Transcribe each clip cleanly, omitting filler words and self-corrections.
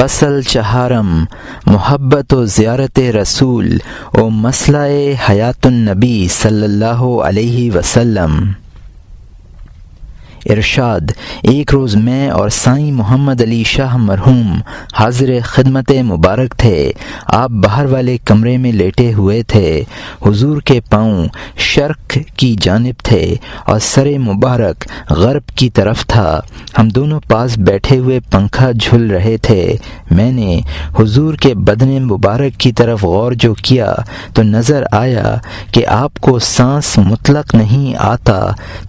فصل چہارم، محبت و زیارت رسول و مسئلہ حیات النبی صلی اللہ علیہ وسلم۔ ارشاد: ایک روز میں اور سائیں محمد علی شاہ مرحوم حاضر خدمت مبارک تھے۔ آپ باہر والے کمرے میں لیٹے ہوئے تھے۔ حضور کے پاؤں شرق کی جانب تھے اور سر مبارک غرب کی طرف تھا۔ ہم دونوں پاس بیٹھے ہوئے پنکھا جھل رہے تھے۔ میں نے حضور کے بدن مبارک کی طرف غور جو کیا تو نظر آیا کہ آپ کو سانس مطلق نہیں آتا۔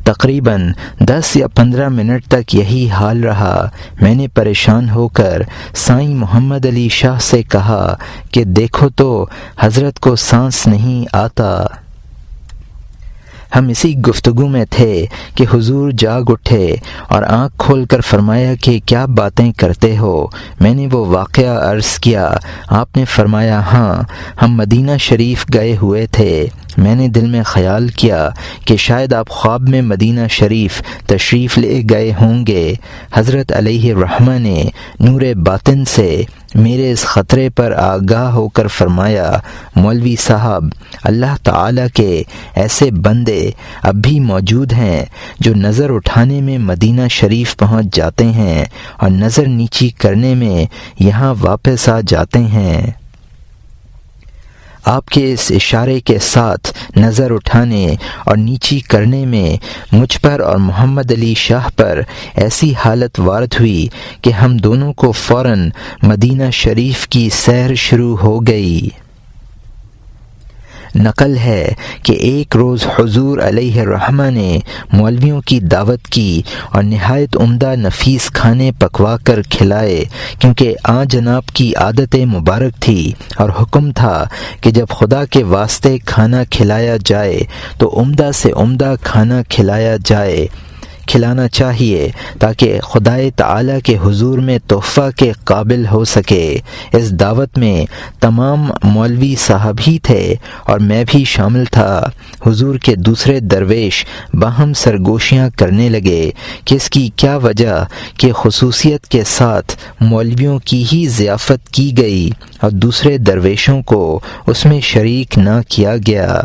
تقریباً 10 یا 15 منٹ تک یہی حال رہا۔ میں نے پریشان ہو کر سائیں محمد علی شاہ سے کہا کہ دیکھو تو حضرت کو سانس نہیں آتا۔ ہم اسی گفتگو میں تھے کہ حضور جاگ اٹھے اور آنکھ کھول کر فرمایا کہ کیا باتیں کرتے ہو؟ میں نے وہ واقعہ عرض کیا۔ آپ نے فرمایا ہاں، ہم مدینہ شریف گئے ہوئے تھے۔ میں نے دل میں خیال کیا کہ شاید آپ خواب میں مدینہ شریف تشریف لے گئے ہوں گے۔ حضرت علیہ الرحمہ نے نور باطن سے میرے اس خطرے پر آگاہ ہو کر فرمایا، مولوی صاحب، اللہ تعالیٰ کے ایسے بندے اب بھی موجود ہیں جو نظر اٹھانے میں مدینہ شریف پہنچ جاتے ہیں اور نظر نیچی کرنے میں یہاں واپس آ جاتے ہیں۔ آپ کے اس اشارے کے ساتھ نظر اٹھانے اور نیچی کرنے میں مجھ پر اور محمد علی شاہ پر ایسی حالت وارد ہوئی کہ ہم دونوں کو فوراً مدینہ شریف کی سیر شروع ہو گئی۔ نقل ہے کہ ایک روز حضور علیہ الرحمہ نے مولویوں کی دعوت کی اور نہایت عمدہ نفیس کھانے پکوا کر کھلائے، کیونکہ آن جناب کی عادت مبارک تھی اور حکم تھا کہ جب خدا کے واسطے کھانا کھلایا جائے تو عمدہ سے عمدہ کھانا کھلانا چاہیے تاکہ خدائے تعالیٰ کے حضور میں تحفہ کے قابل ہو سکے۔ اس دعوت میں تمام مولوی صاحب ہی تھے اور میں بھی شامل تھا۔ حضور کے دوسرے درویش باہم سرگوشیاں کرنے لگے کہ اس کی کیا وجہ کہ خصوصیت کے ساتھ مولویوں کی ہی ضیافت کی گئی اور دوسرے درویشوں کو اس میں شریک نہ کیا گیا۔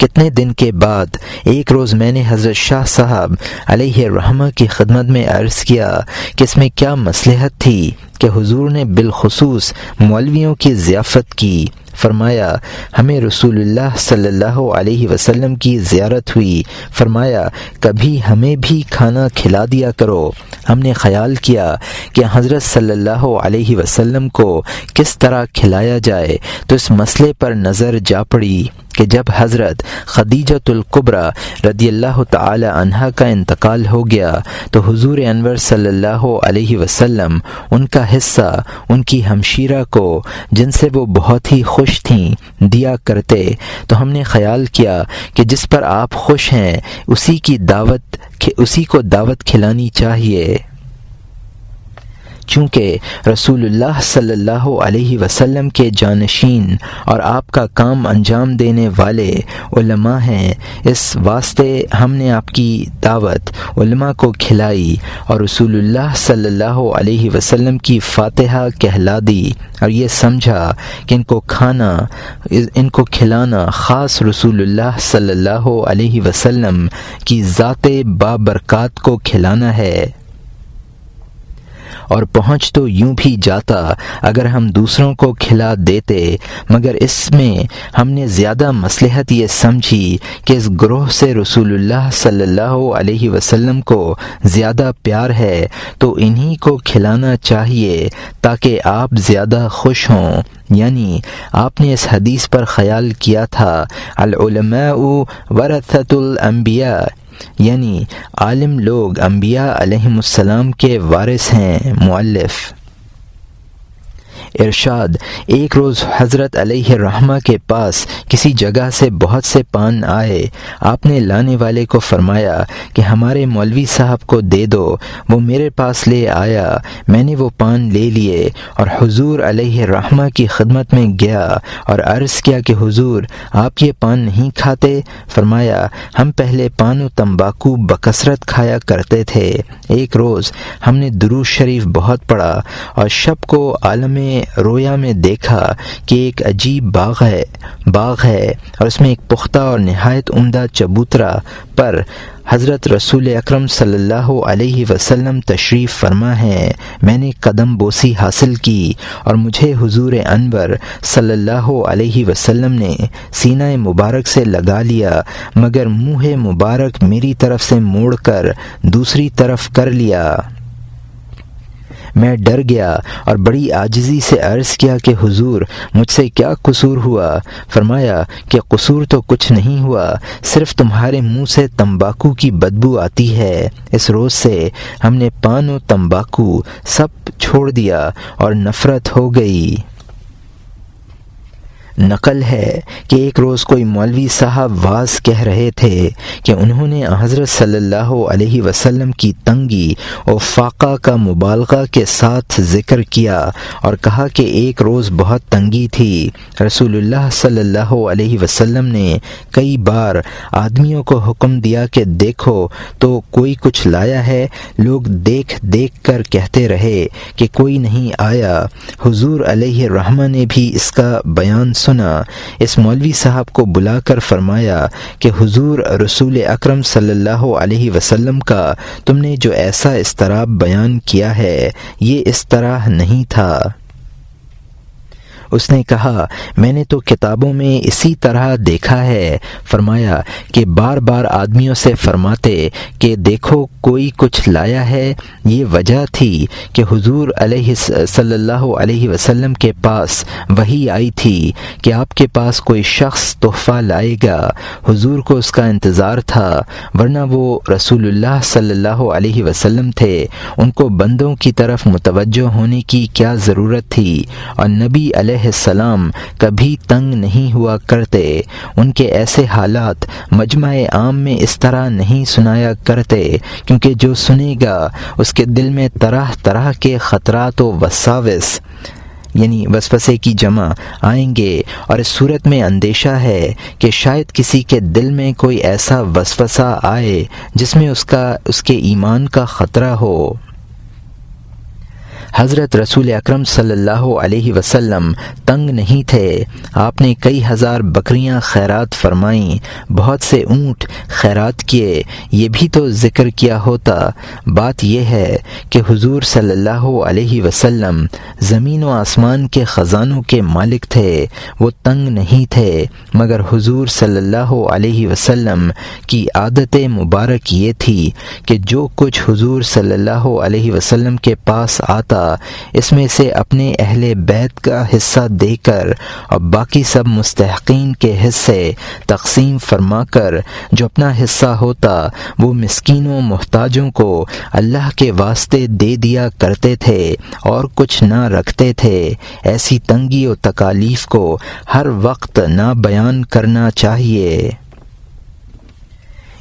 کتنے دن کے بعد ایک روز میں نے حضرت شاہ صاحب علیہ الرحمہ کی خدمت میں عرض کیا کہ اس میں کیا مصلحت تھی کہ حضور نے بالخصوص مولویوں کی ضیافت کی۔ فرمایا، ہمیں رسول اللہ صلی اللہ علیہ وسلم کی زیارت ہوئی۔ فرمایا، کبھی ہمیں بھی کھانا کھلا دیا کرو۔ ہم نے خیال کیا کہ حضرت صلی اللہ علیہ وسلم کو کس طرح کھلایا جائے تو اس مسئلے پر نظر جا پڑی کہ جب حضرت خدیجۃ الکبریٰ رضی اللہ تعالی عنہا کا انتقال ہو گیا تو حضور انور صلی اللہ علیہ وسلم ان کا حصہ ان کی ہمشیرہ کو، جن سے وہ بہت ہی خوش تھیں، دیا کرتے۔ تو ہم نے خیال کیا کہ جس پر آپ خوش ہیں اسی کو دعوت کھلانی چاہیے۔ چونکہ رسول اللہ صلی اللہ علیہ وسلم کے جانشین اور آپ کا کام انجام دینے والے علماء ہیں، اس واسطے ہم نے آپ کی دعوت علماء کو کھلائی اور رسول اللہ صلی اللہ علیہ وسلم کی فاتحہ کہلا دی اور یہ سمجھا کہ ان کو کھلانا خاص رسول اللہ صلی اللہ علیہ وسلم کی ذات بابرکات کو کھلانا ہے، اور پہنچ تو یوں بھی جاتا اگر ہم دوسروں کو کھلا دیتے، مگر اس میں ہم نے زیادہ مصلحت یہ سمجھی کہ اس گروہ سے رسول اللہ صلی اللہ علیہ وسلم کو زیادہ پیار ہے تو انہی کو کھلانا چاہیے تاکہ آپ زیادہ خوش ہوں۔ یعنی آپ نے اس حدیث پر خیال کیا تھا، العلماء ورثۃ الانبیاء، یعنی عالم لوگ انبیاء علیہم السلام کے وارث ہیں۔ مؤلف ارشاد: ایک روز حضرت علیہ الرحمہ کے پاس کسی جگہ سے بہت سے پان آئے۔ آپ نے لانے والے کو فرمایا کہ ہمارے مولوی صاحب کو دے دو۔ وہ میرے پاس لے آیا، میں نے وہ پان لے لیے اور حضور علیہ الرحمہ کی خدمت میں گیا اور عرض کیا کہ حضور، آپ یہ پان نہیں کھاتے؟ فرمایا: ہم پہلے پان و تمباکو بکثرت کھایا کرتے تھے۔ ایک روز ہم نے درود شریف بہت پڑھا اور شب کو عالم رویا میں دیکھا کہ ایک عجیب باغ ہے اور اس میں ایک پختہ اور نہایت عمدہ چبوترا پر حضرت رسول اکرم صلی اللہ علیہ وسلم تشریف فرما ہیں۔ میں نے قدم بوسی حاصل کی اور مجھے حضور انور صلی اللہ علیہ وسلم نے سینہ مبارک سے لگا لیا، مگر منہ مبارک میری طرف سے موڑ کر دوسری طرف کر لیا۔ میں ڈر گیا اور بڑی عاجزی سے عرض کیا کہ حضور، مجھ سے کیا قصور ہوا؟ فرمایا کہ قصور تو کچھ نہیں ہوا، صرف تمہارے منہ سے تمباکو کی بدبو آتی ہے۔ اس روز سے ہم نے پان و تمباکو سب چھوڑ دیا اور نفرت ہو گئی۔ نقل ہے کہ ایک روز کوئی مولوی صاحب واعظ کہہ رہے تھے کہ انہوں نے حضرت صلی اللہ علیہ وسلم کی تنگی اور فاقہ کا مبالغہ کے ساتھ ذکر کیا اور کہا کہ ایک روز بہت تنگی تھی۔ رسول اللہ صلی اللہ علیہ وسلم نے کئی بار آدمیوں کو حکم دیا کہ دیکھو تو کوئی کچھ لایا ہے۔ لوگ دیکھ دیکھ کر کہتے رہے کہ کوئی نہیں آیا۔ حضور علیہ الرحمہ نے بھی اس کا بیان سنا۔ اس مولوی صاحب کو بلا کر فرمایا کہ حضور رسول اکرم صلی اللہ علیہ وسلم کا تم نے جو ایسا اضطراب بیان کیا ہے یہ اس طرح نہیں تھا۔ اس نے کہا میں نے تو کتابوں میں اسی طرح دیکھا ہے۔ فرمایا کہ بار بار آدمیوں سے فرماتے کہ دیکھو کوئی کچھ لایا ہے۔ یہ وجہ تھی کہ حضور صلی اللہ علیہ وسلم کے پاس وحی آئی تھی کہ آپ کے پاس کوئی شخص تحفہ لائے گا۔ حضور کو اس کا انتظار تھا، ورنہ وہ رسول اللہ صلی اللہ علیہ وسلم تھے، ان کو بندوں کی طرف متوجہ ہونے کی کیا ضرورت تھی؟ اور نبی علیہ السلام کبھی تنگ نہیں ہوا کرتے۔ ان کے ایسے حالات مجمع عام میں اس طرح نہیں سنایا کرتے، کیونکہ جو سنے گا اس کے دل میں طرح طرح کے خطرات و وساوس یعنی وسوسے کی جمع آئیں گے، اور اس صورت میں اندیشہ ہے کہ شاید کسی کے دل میں کوئی ایسا وسوسہ آئے جس میں اس کے ایمان کا خطرہ ہو۔ حضرت رسول اکرم صلی اللہ علیہ وسلم تنگ نہیں تھے۔ آپ نے کئی ہزار بکریاں خیرات فرمائیں، بہت سے اونٹ خیرات کیے، یہ بھی تو ذکر کیا ہوتا۔ بات یہ ہے کہ حضور صلی اللہ علیہ وسلم زمین و آسمان کے خزانوں کے مالک تھے، وہ تنگ نہیں تھے، مگر حضور صلی اللہ علیہ وسلم کی عادت مبارک یہ تھی کہ جو کچھ حضور صلی اللہ علیہ وسلم کے پاس آتا اس میں سے اپنے اہل بیت کا حصہ دے کر اور باقی سب مستحقین کے حصے تقسیم فرما کر جو اپنا حصہ ہوتا وہ مسکینوں محتاجوں کو اللہ کے واسطے دے دیا کرتے تھے اور کچھ نہ رکھتے تھے۔ ایسی تنگی و تکالیف کو ہر وقت نہ بیان کرنا چاہیے۔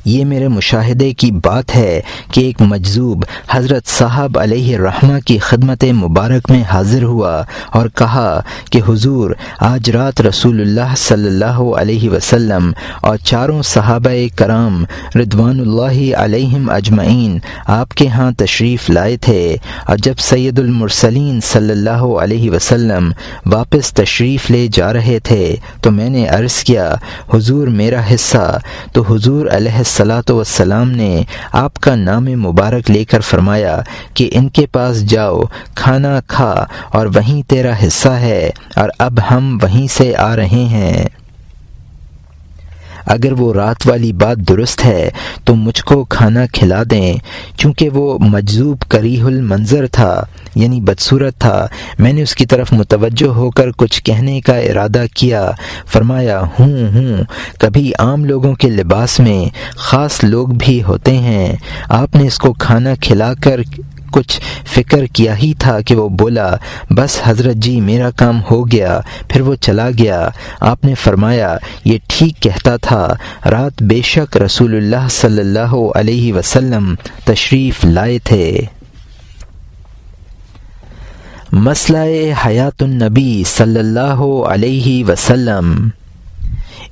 یہ میرے مشاہدے کی بات ہے کہ ایک مجذوب حضرت صاحب علیہ الرحمہ کی خدمت مبارک میں حاضر ہوا اور کہا کہ حضور آج رات رسول اللہ صلی اللہ علیہ وسلم اور چاروں صحابہ کرام رضوان اللہ علیہم اجمعین آپ کے ہاں تشریف لائے تھے، اور جب سید المرسلین صلی اللہ علیہ وسلم واپس تشریف لے جا رہے تھے تو میں نے عرض کیا حضور میرا حصہ، تو حضور علیہ الصلاۃ والسلام نے آپ کا نام مبارک لے کر فرمایا کہ ان کے پاس جاؤ، کھانا کھا اور وہیں تیرا حصہ ہے، اور اب ہم وہیں سے آ رہے ہیں۔ اگر وہ رات والی بات درست ہے تو مجھ کو کھانا کھلا دیں۔ چونکہ وہ مجذوب کریہ المنظر تھا یعنی بدصورت تھا، میں نے اس کی طرف متوجہ ہو کر کچھ کہنے کا ارادہ کیا۔ فرمایا ہوں کبھی عام لوگوں کے لباس میں خاص لوگ بھی ہوتے ہیں۔ آپ نے اس کو کھانا کھلا کر کچھ فکر کیا ہی تھا کہ وہ بولا، بس حضرت جی میرا کام ہو گیا، پھر وہ چلا گیا۔ آپ نے فرمایا، یہ ٹھیک کہتا تھا، رات بے شک رسول اللہ صلی اللہ علیہ وسلم تشریف لائے تھے۔ مسئلہ حیات النبی صلی اللہ علیہ وسلم۔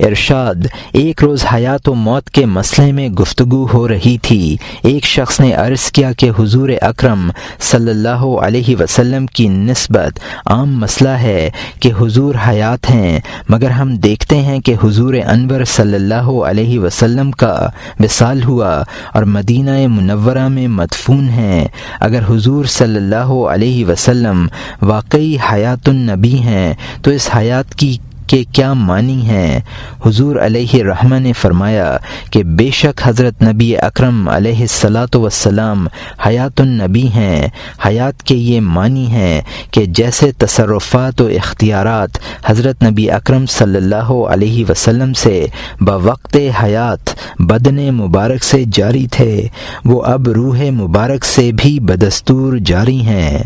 ارشاد، ایک روز حیات و موت کے مسئلے میں گفتگو ہو رہی تھی۔ ایک شخص نے عرض کیا کہ حضور اکرم صلی اللہ علیہ وسلم کی نسبت عام مسئلہ ہے کہ حضور حیات ہیں، مگر ہم دیکھتے ہیں کہ حضور انور صلی اللہ علیہ وسلم کا وصال ہوا اور مدینہ منورہ میں مدفون ہیں۔ اگر حضور صلی اللہ علیہ وسلم واقعی حیات النبی ہیں تو اس حیات کی کہ کیا معنی ہیں؟ حضور علیہ الرحمہ نے فرمایا کہ بے شک حضرت نبی اکرم علیہ الصلاۃ والسلام حیات النبی ہیں۔ حیات کے یہ معنی ہیں کہ جیسے تصرفات و اختیارات حضرت نبی اکرم صلی اللہ علیہ وسلم سے بوقت حیات بدن مبارک سے جاری تھے، وہ اب روح مبارک سے بھی بدستور جاری ہیں۔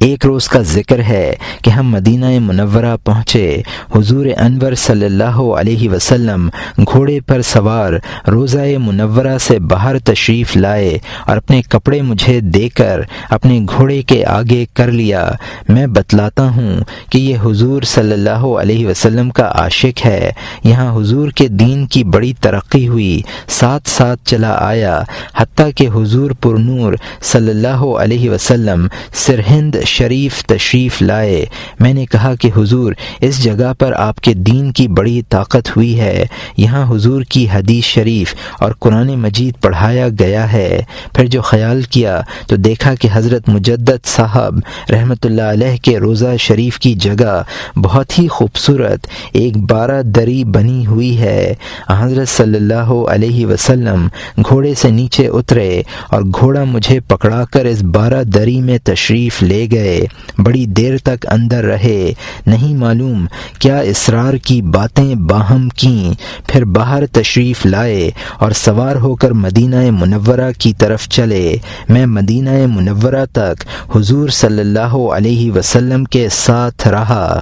ایک روز کا ذکر ہے کہ ہم مدینہ منورہ پہنچے۔ حضور انور صلی اللہ علیہ وسلم گھوڑے پر سوار روضہ منورہ سے باہر تشریف لائے اور اپنے کپڑے مجھے دے کر اپنے گھوڑے کے آگے کر لیا۔ میں بتلاتا ہوں کہ یہ حضور صلی اللہ علیہ وسلم کا عاشق ہے۔ یہاں حضور کے دین کی بڑی ترقی ہوئی، ساتھ ساتھ چلا آیا، حتیٰ کہ حضور پرنور صلی اللہ علیہ وسلم سرہند شریف تشریف لائے۔ میں نے کہا کہ حضور، اس جگہ پر آپ کے دین کی بڑی طاقت ہوئی ہے، یہاں حضور کی حدیث شریف اور قرآن مجید پڑھایا گیا ہے۔ پھر جو خیال کیا تو دیکھا کہ حضرت مجدد صاحب رحمۃ اللہ علیہ کے روضہ شریف کی جگہ بہت ہی خوبصورت ایک بارہ دری بنی ہوئی ہے۔ حضرت صلی اللہ علیہ وسلم گھوڑے سے نیچے اترے اور گھوڑا مجھے پکڑا کر اس بارہ دری میں تشریف لے گئے۔ بڑی دیر تک اندر رہے، نہیں معلوم کیا اسرار کی باتیں باہم کیں۔ پھر باہر تشریف لائے اور سوار ہو کر مدینہ منورہ کی طرف چلے۔ میں مدینہ منورہ تک حضور صلی اللہ علیہ وسلم کے ساتھ رہا۔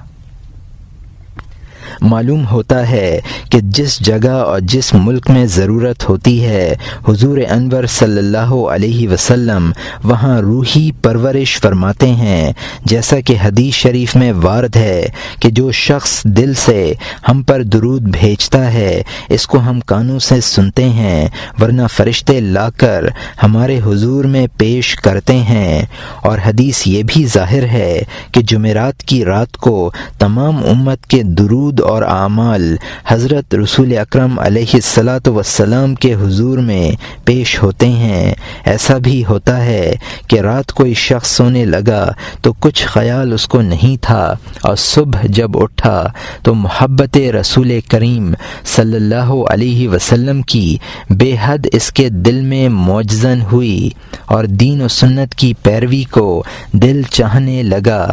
معلوم ہوتا ہے کہ جس جگہ اور جس ملک میں ضرورت ہوتی ہے، حضور انور صلی اللہ علیہ وسلم وہاں روحی پرورش فرماتے ہیں، جیسا کہ حدیث شریف میں وارد ہے کہ جو شخص دل سے ہم پر درود بھیجتا ہے اس کو ہم کانوں سے سنتے ہیں، ورنہ فرشتے لا کر ہمارے حضور میں پیش کرتے ہیں۔ اور حدیث یہ بھی ظاہر ہے کہ جمعرات کی رات کو تمام امت کے درود اور اعمال حضرت رسول اکرم علیہ الصلاۃ والسلام کے حضور میں پیش ہوتے ہیں۔ ایسا بھی ہوتا ہے کہ رات کوئی شخص سونے لگا تو کچھ خیال اس کو نہیں تھا، اور صبح جب اٹھا تو محبت رسول کریم صلی اللہ علیہ وسلم کی بے حد اس کے دل میں موجزن ہوئی اور دین و سنت کی پیروی کو دل چاہنے لگا۔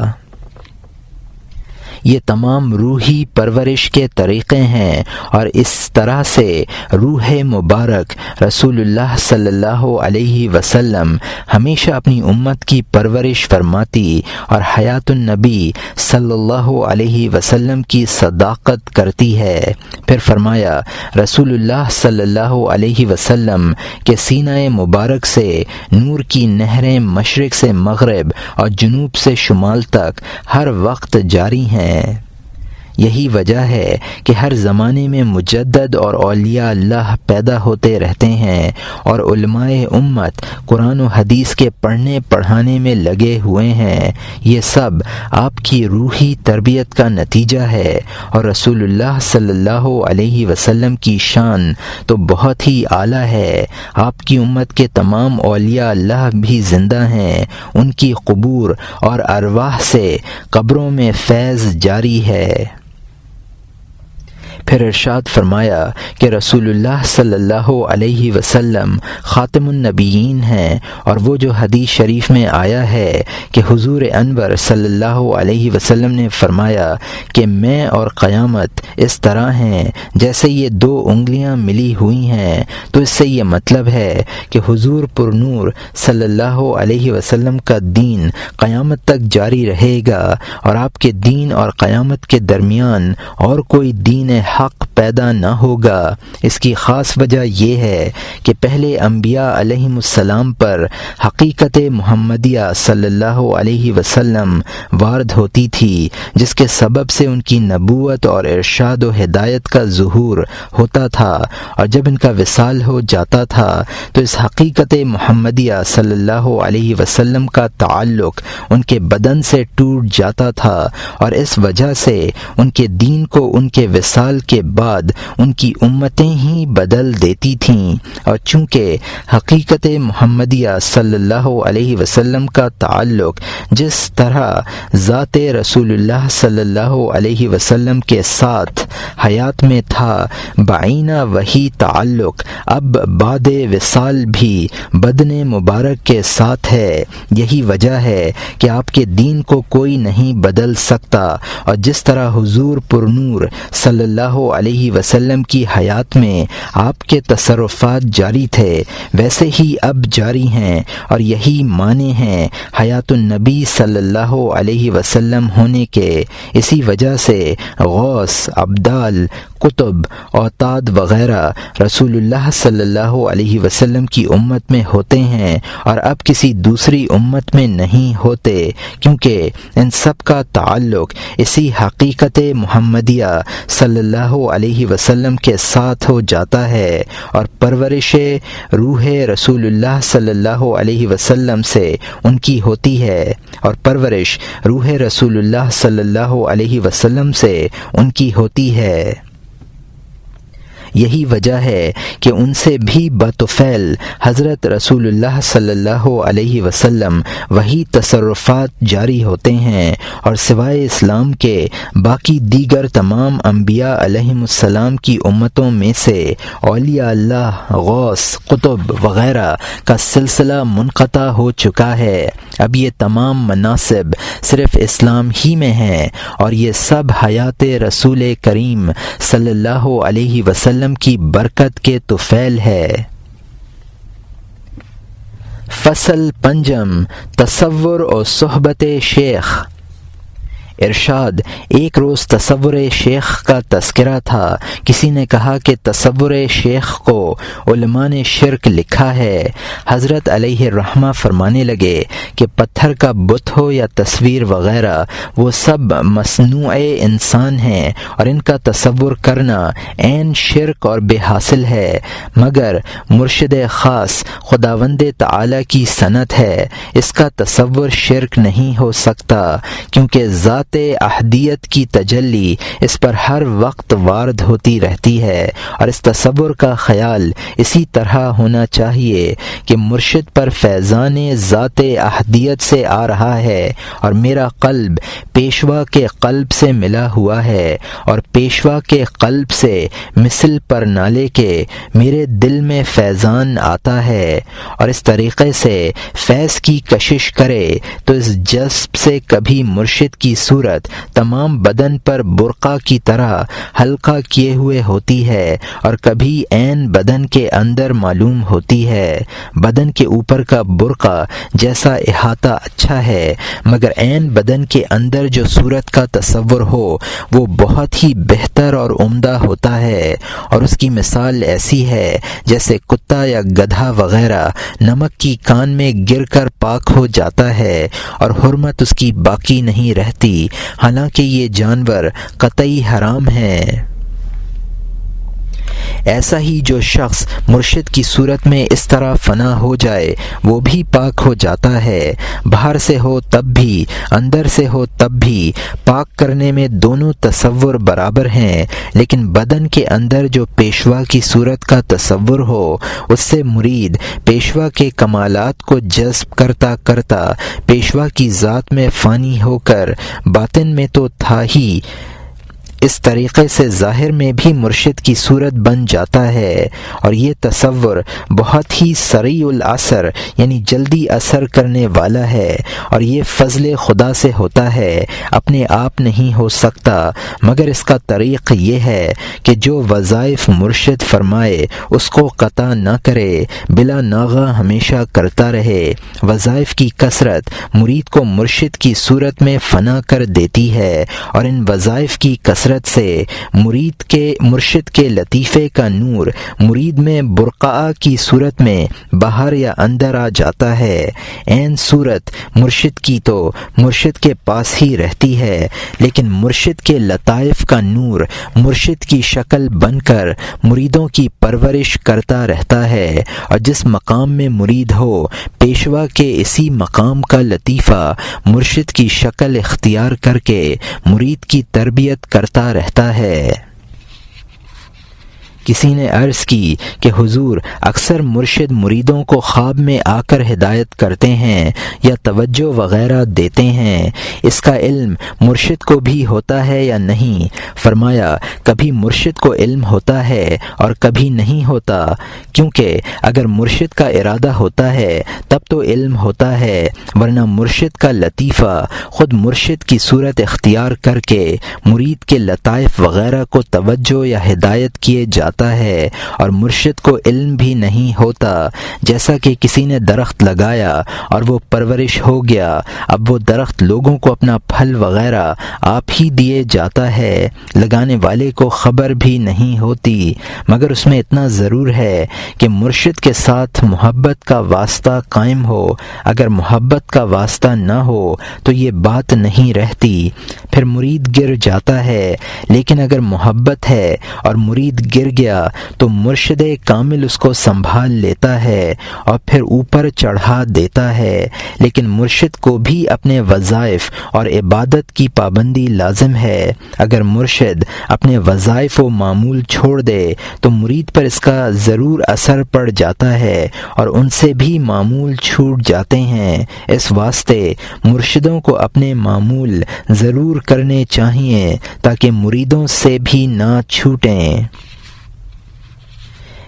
یہ تمام روحی پرورش کے طریقے ہیں، اور اس طرح سے روح مبارک رسول اللہ صلی اللہ علیہ وسلم ہمیشہ اپنی امت کی پرورش فرماتی اور حیات النبی صلی اللہ علیہ وسلم کی صداقت کرتی ہے۔ پھر فرمایا، رسول اللہ صلی اللہ علیہ وسلم کے سینہ مبارک سے نور کی نہریں مشرق سے مغرب اور جنوب سے شمال تک ہر وقت جاری ہیں۔ یہی وجہ ہے کہ ہر زمانے میں مجدد اور اولیاء اللہ پیدا ہوتے رہتے ہیں، اور علماء امت قرآن و حدیث کے پڑھنے پڑھانے میں لگے ہوئے ہیں۔ یہ سب آپ کی روحی تربیت کا نتیجہ ہے، اور رسول اللہ صلی اللہ علیہ وسلم کی شان تو بہت ہی اعلیٰ ہے۔ آپ کی امت کے تمام اولیاء اللہ بھی زندہ ہیں، ان کی قبور اور ارواح سے قبروں میں فیض جاری ہے۔ پھر ارشاد فرمایا کہ رسول اللہ صلی اللہ علیہ وسلم خاتم النبیین ہیں، اور وہ جو حدیث شریف میں آیا ہے کہ حضور انور صلی اللہ علیہ وسلم نے فرمایا کہ میں اور قیامت اس طرح ہیں جیسے یہ دو انگلیاں ملی ہوئی ہیں، تو اس سے یہ مطلب ہے کہ حضور پر نور صلی اللہ علیہ وسلم کا دین قیامت تک جاری رہے گا، اور آپ کے دین اور قیامت کے درمیان اور کوئی دین حق پیدا نہ ہوگا۔ اس کی خاص وجہ یہ ہے کہ پہلے انبیاء علیہم السلام پر حقیقت محمدیہ صلی اللہ علیہ وسلم وارد ہوتی تھی، جس کے سبب سے ان کی نبوت اور ارشاد و ہدایت کا ظہور ہوتا تھا، اور جب ان کا وصال ہو جاتا تھا تو اس حقیقت محمدیہ صلی اللہ علیہ وسلم کا تعلق ان کے بدن سے ٹوٹ جاتا تھا، اور اس وجہ سے ان کے دین کو ان کے وصال کے بعد ان کی امتیں ہی بدل دیتی تھیں۔ اور چونکہ حقیقت محمدیہ صلی اللہ علیہ وسلم کا تعلق جس طرح ذات رسول اللہ صلی اللہ علیہ وسلم کے ساتھ حیات میں تھا، بعینہ وہی تعلق اب بعد وصال بھی بدن مبارک کے ساتھ ہے۔ یہی وجہ ہے کہ آپ کے دین کو کوئی نہیں بدل سکتا، اور جس طرح حضور پر نور صلی اللہ علیہ وسلم کی حیات میں آپ کے تصرفات جاری تھے ویسے ہی اب جاری ہیں، اور یہی معنی ہیں حیات النبی صلی اللہ علیہ وسلم ہونے کے۔ اسی وجہ سے غوث، ابدال، کتب، اوتاد وغیرہ رسول اللہ صلی اللہ علیہ وسلم کی امت میں ہوتے ہیں اور اب کسی دوسری امت میں نہیں ہوتے، کیونکہ ان سب کا تعلق اسی حقیقت محمدیہ صلی اللہ علیہ وسلم کے ساتھ ہو جاتا ہے، اور پرورش روح رسول اللہ صلی اللہ علیہ وسلم سے ان کی ہوتی ہے، اور پرورش روح رسول اللہ صلی اللہ علیہ وسلم سے ان کی ہوتی ہے۔ یہی وجہ ہے کہ ان سے بھی بطفیل حضرت رسول اللہ صلی اللہ علیہ وسلم وہی تصرفات جاری ہوتے ہیں، اور سوائے اسلام کے باقی دیگر تمام انبیاء علیہم السلام کی امتوں میں سے اولیاء اللہ، غوث، قطب وغیرہ کا سلسلہ منقطع ہو چکا ہے۔ اب یہ تمام مناصب صرف اسلام ہی میں ہیں، اور یہ سب حیات رسول کریم صلی اللہ علیہ وسلم کی برکت کے طفیل ہے۔ فصل پنجم، تصور اور صحبت شیخ۔ ارشاد: ایک روز تصور شیخ کا تذکرہ تھا۔ کسی نے کہا کہ تصور شیخ کو علماء نے شرک لکھا ہے۔ حضرت علیہ الرحمہ فرمانے لگے کہ پتھر کا بت ہو یا تصویر وغیرہ، وہ سب مصنوع انسان ہیں، اور ان کا تصور کرنا عین شرک اور بے حاصل ہے، مگر مرشد خاص خداوند تعالی کی صنعت ہے، اس کا تصور شرک نہیں ہو سکتا، کیونکہ ذات احدیت کی تجلی اس پر ہر وقت وارد ہوتی رہتی ہے، اور اس تصور کا خیال اسی طرح ہونا چاہیے کہ مرشد پر فیضان ذات احدیت سے آ رہا ہے، اور میرا قلب پیشوا کے قلب سے ملا ہوا ہے، اور پیشوا کے قلب سے مثل پر نالے کے میرے دل میں فیضان آتا ہے، اور اس طریقے سے فیض کی کشش کرے تو اس جذب سے کبھی مرشد کی صورت تمام بدن پر برقع کی طرح حلقہ کیے ہوئے ہوتی ہے، اور کبھی عین بدن کے اندر معلوم ہوتی ہے۔ بدن کے اوپر کا برقع جیسا احاطہ اچھا ہے، مگر عین بدن کے اندر جو صورت کا تصور ہو وہ بہت ہی بہتر اور عمدہ ہوتا ہے، اور اس کی مثال ایسی ہے جیسے کتا یا گدھا وغیرہ نمک کی کان میں گر کر پاک ہو جاتا ہے، اور حرمت اس کی باقی نہیں رہتی، حالانکہ یہ جانور قطعی حرام ہیں۔ ایسا ہی جو شخص مرشد کی صورت میں اس طرح فنا ہو جائے وہ بھی پاک ہو جاتا ہے، باہر سے ہو تب بھی اندر سے ہو تب بھی، پاک کرنے میں دونوں تصور برابر ہیں، لیکن بدن کے اندر جو پیشوا کی صورت کا تصور ہو اس سے مرید پیشوا کے کمالات کو جذب کرتا کرتا پیشوا کی ذات میں فانی ہو کر باطن میں تو تھا ہی اس طریقے سے ظاہر میں بھی مرشد کی صورت بن جاتا ہے، اور یہ تصور بہت ہی سریع الاثر یعنی جلدی اثر کرنے والا ہے، اور یہ فضل خدا سے ہوتا ہے، اپنے آپ نہیں ہو سکتا، مگر اس کا طریق یہ ہے کہ جو وظائف مرشد فرمائے اس کو قطع نہ کرے، بلا ناغہ ہمیشہ کرتا رہے۔ وظائف کی کثرت مرید کو مرشد کی صورت میں فنا کر دیتی ہے، اور ان وظائف کی کثرت سے مرشد کے لطیفے کا نور مرید میں برقعہ کی صورت میں باہر یا اندر آ جاتا ہے۔ عین صورت مرشد کی تو مرشد کے پاس ہی رہتی ہے، لیکن مرشد کے لطائف کا نور مرشد کی شکل بن کر مریدوں کی پرورش کرتا رہتا ہے، اور جس مقام میں مرید ہو پیشوا کے اسی مقام کا لطیفہ مرشد کی شکل اختیار کر کے مرید کی تربیت کرتا رہتا ہے۔ کسی نے عرض کی کہ حضور اکثر مرشد مریدوں کو خواب میں آ کر ہدایت کرتے ہیں یا توجہ وغیرہ دیتے ہیں، اس کا علم مرشد کو بھی ہوتا ہے یا نہیں؟ فرمایا کبھی مرشد کو علم ہوتا ہے اور کبھی نہیں ہوتا، کیونکہ اگر مرشد کا ارادہ ہوتا ہے تب تو علم ہوتا ہے، ورنہ مرشد کا لطیفہ خود مرشد کی صورت اختیار کر کے مرید کے لطائف وغیرہ کو توجہ یا ہدایت کیے جاتا ہے، اور مرشد کو علم بھی نہیں ہوتا۔ جیسا کہ کسی نے درخت لگایا اور وہ پرورش ہو گیا، اب وہ درخت لوگوں کو اپنا پھل وغیرہ آپ ہی دیے جاتا ہے، لگانے والے کو خبر بھی نہیں ہوتی، مگر اس میں اتنا ضرور ہے کہ مرشد کے ساتھ محبت کا واسطہ قائم ہو، اگر محبت کا واسطہ نہ ہو تو یہ بات نہیں رہتی، پھر مرید گر جاتا ہے، لیکن اگر محبت ہے اور مرید گر گیا تو مرشد کامل اس کو سنبھال لیتا ہے اور پھر اوپر چڑھا دیتا ہے، لیکن مرشد کو بھی اپنے وظائف اور عبادت کی پابندی لازم ہے۔ اگر مرشد اپنے وظائف و معمول چھوڑ دے تو مرید پر اس کا ضرور اثر پڑ جاتا ہے اور ان سے بھی معمول چھوٹ جاتے ہیں، اس واسطے مرشدوں کو اپنے معمول ضرور کرنے چاہیے تاکہ مریدوں سے بھی نہ چھوٹیں۔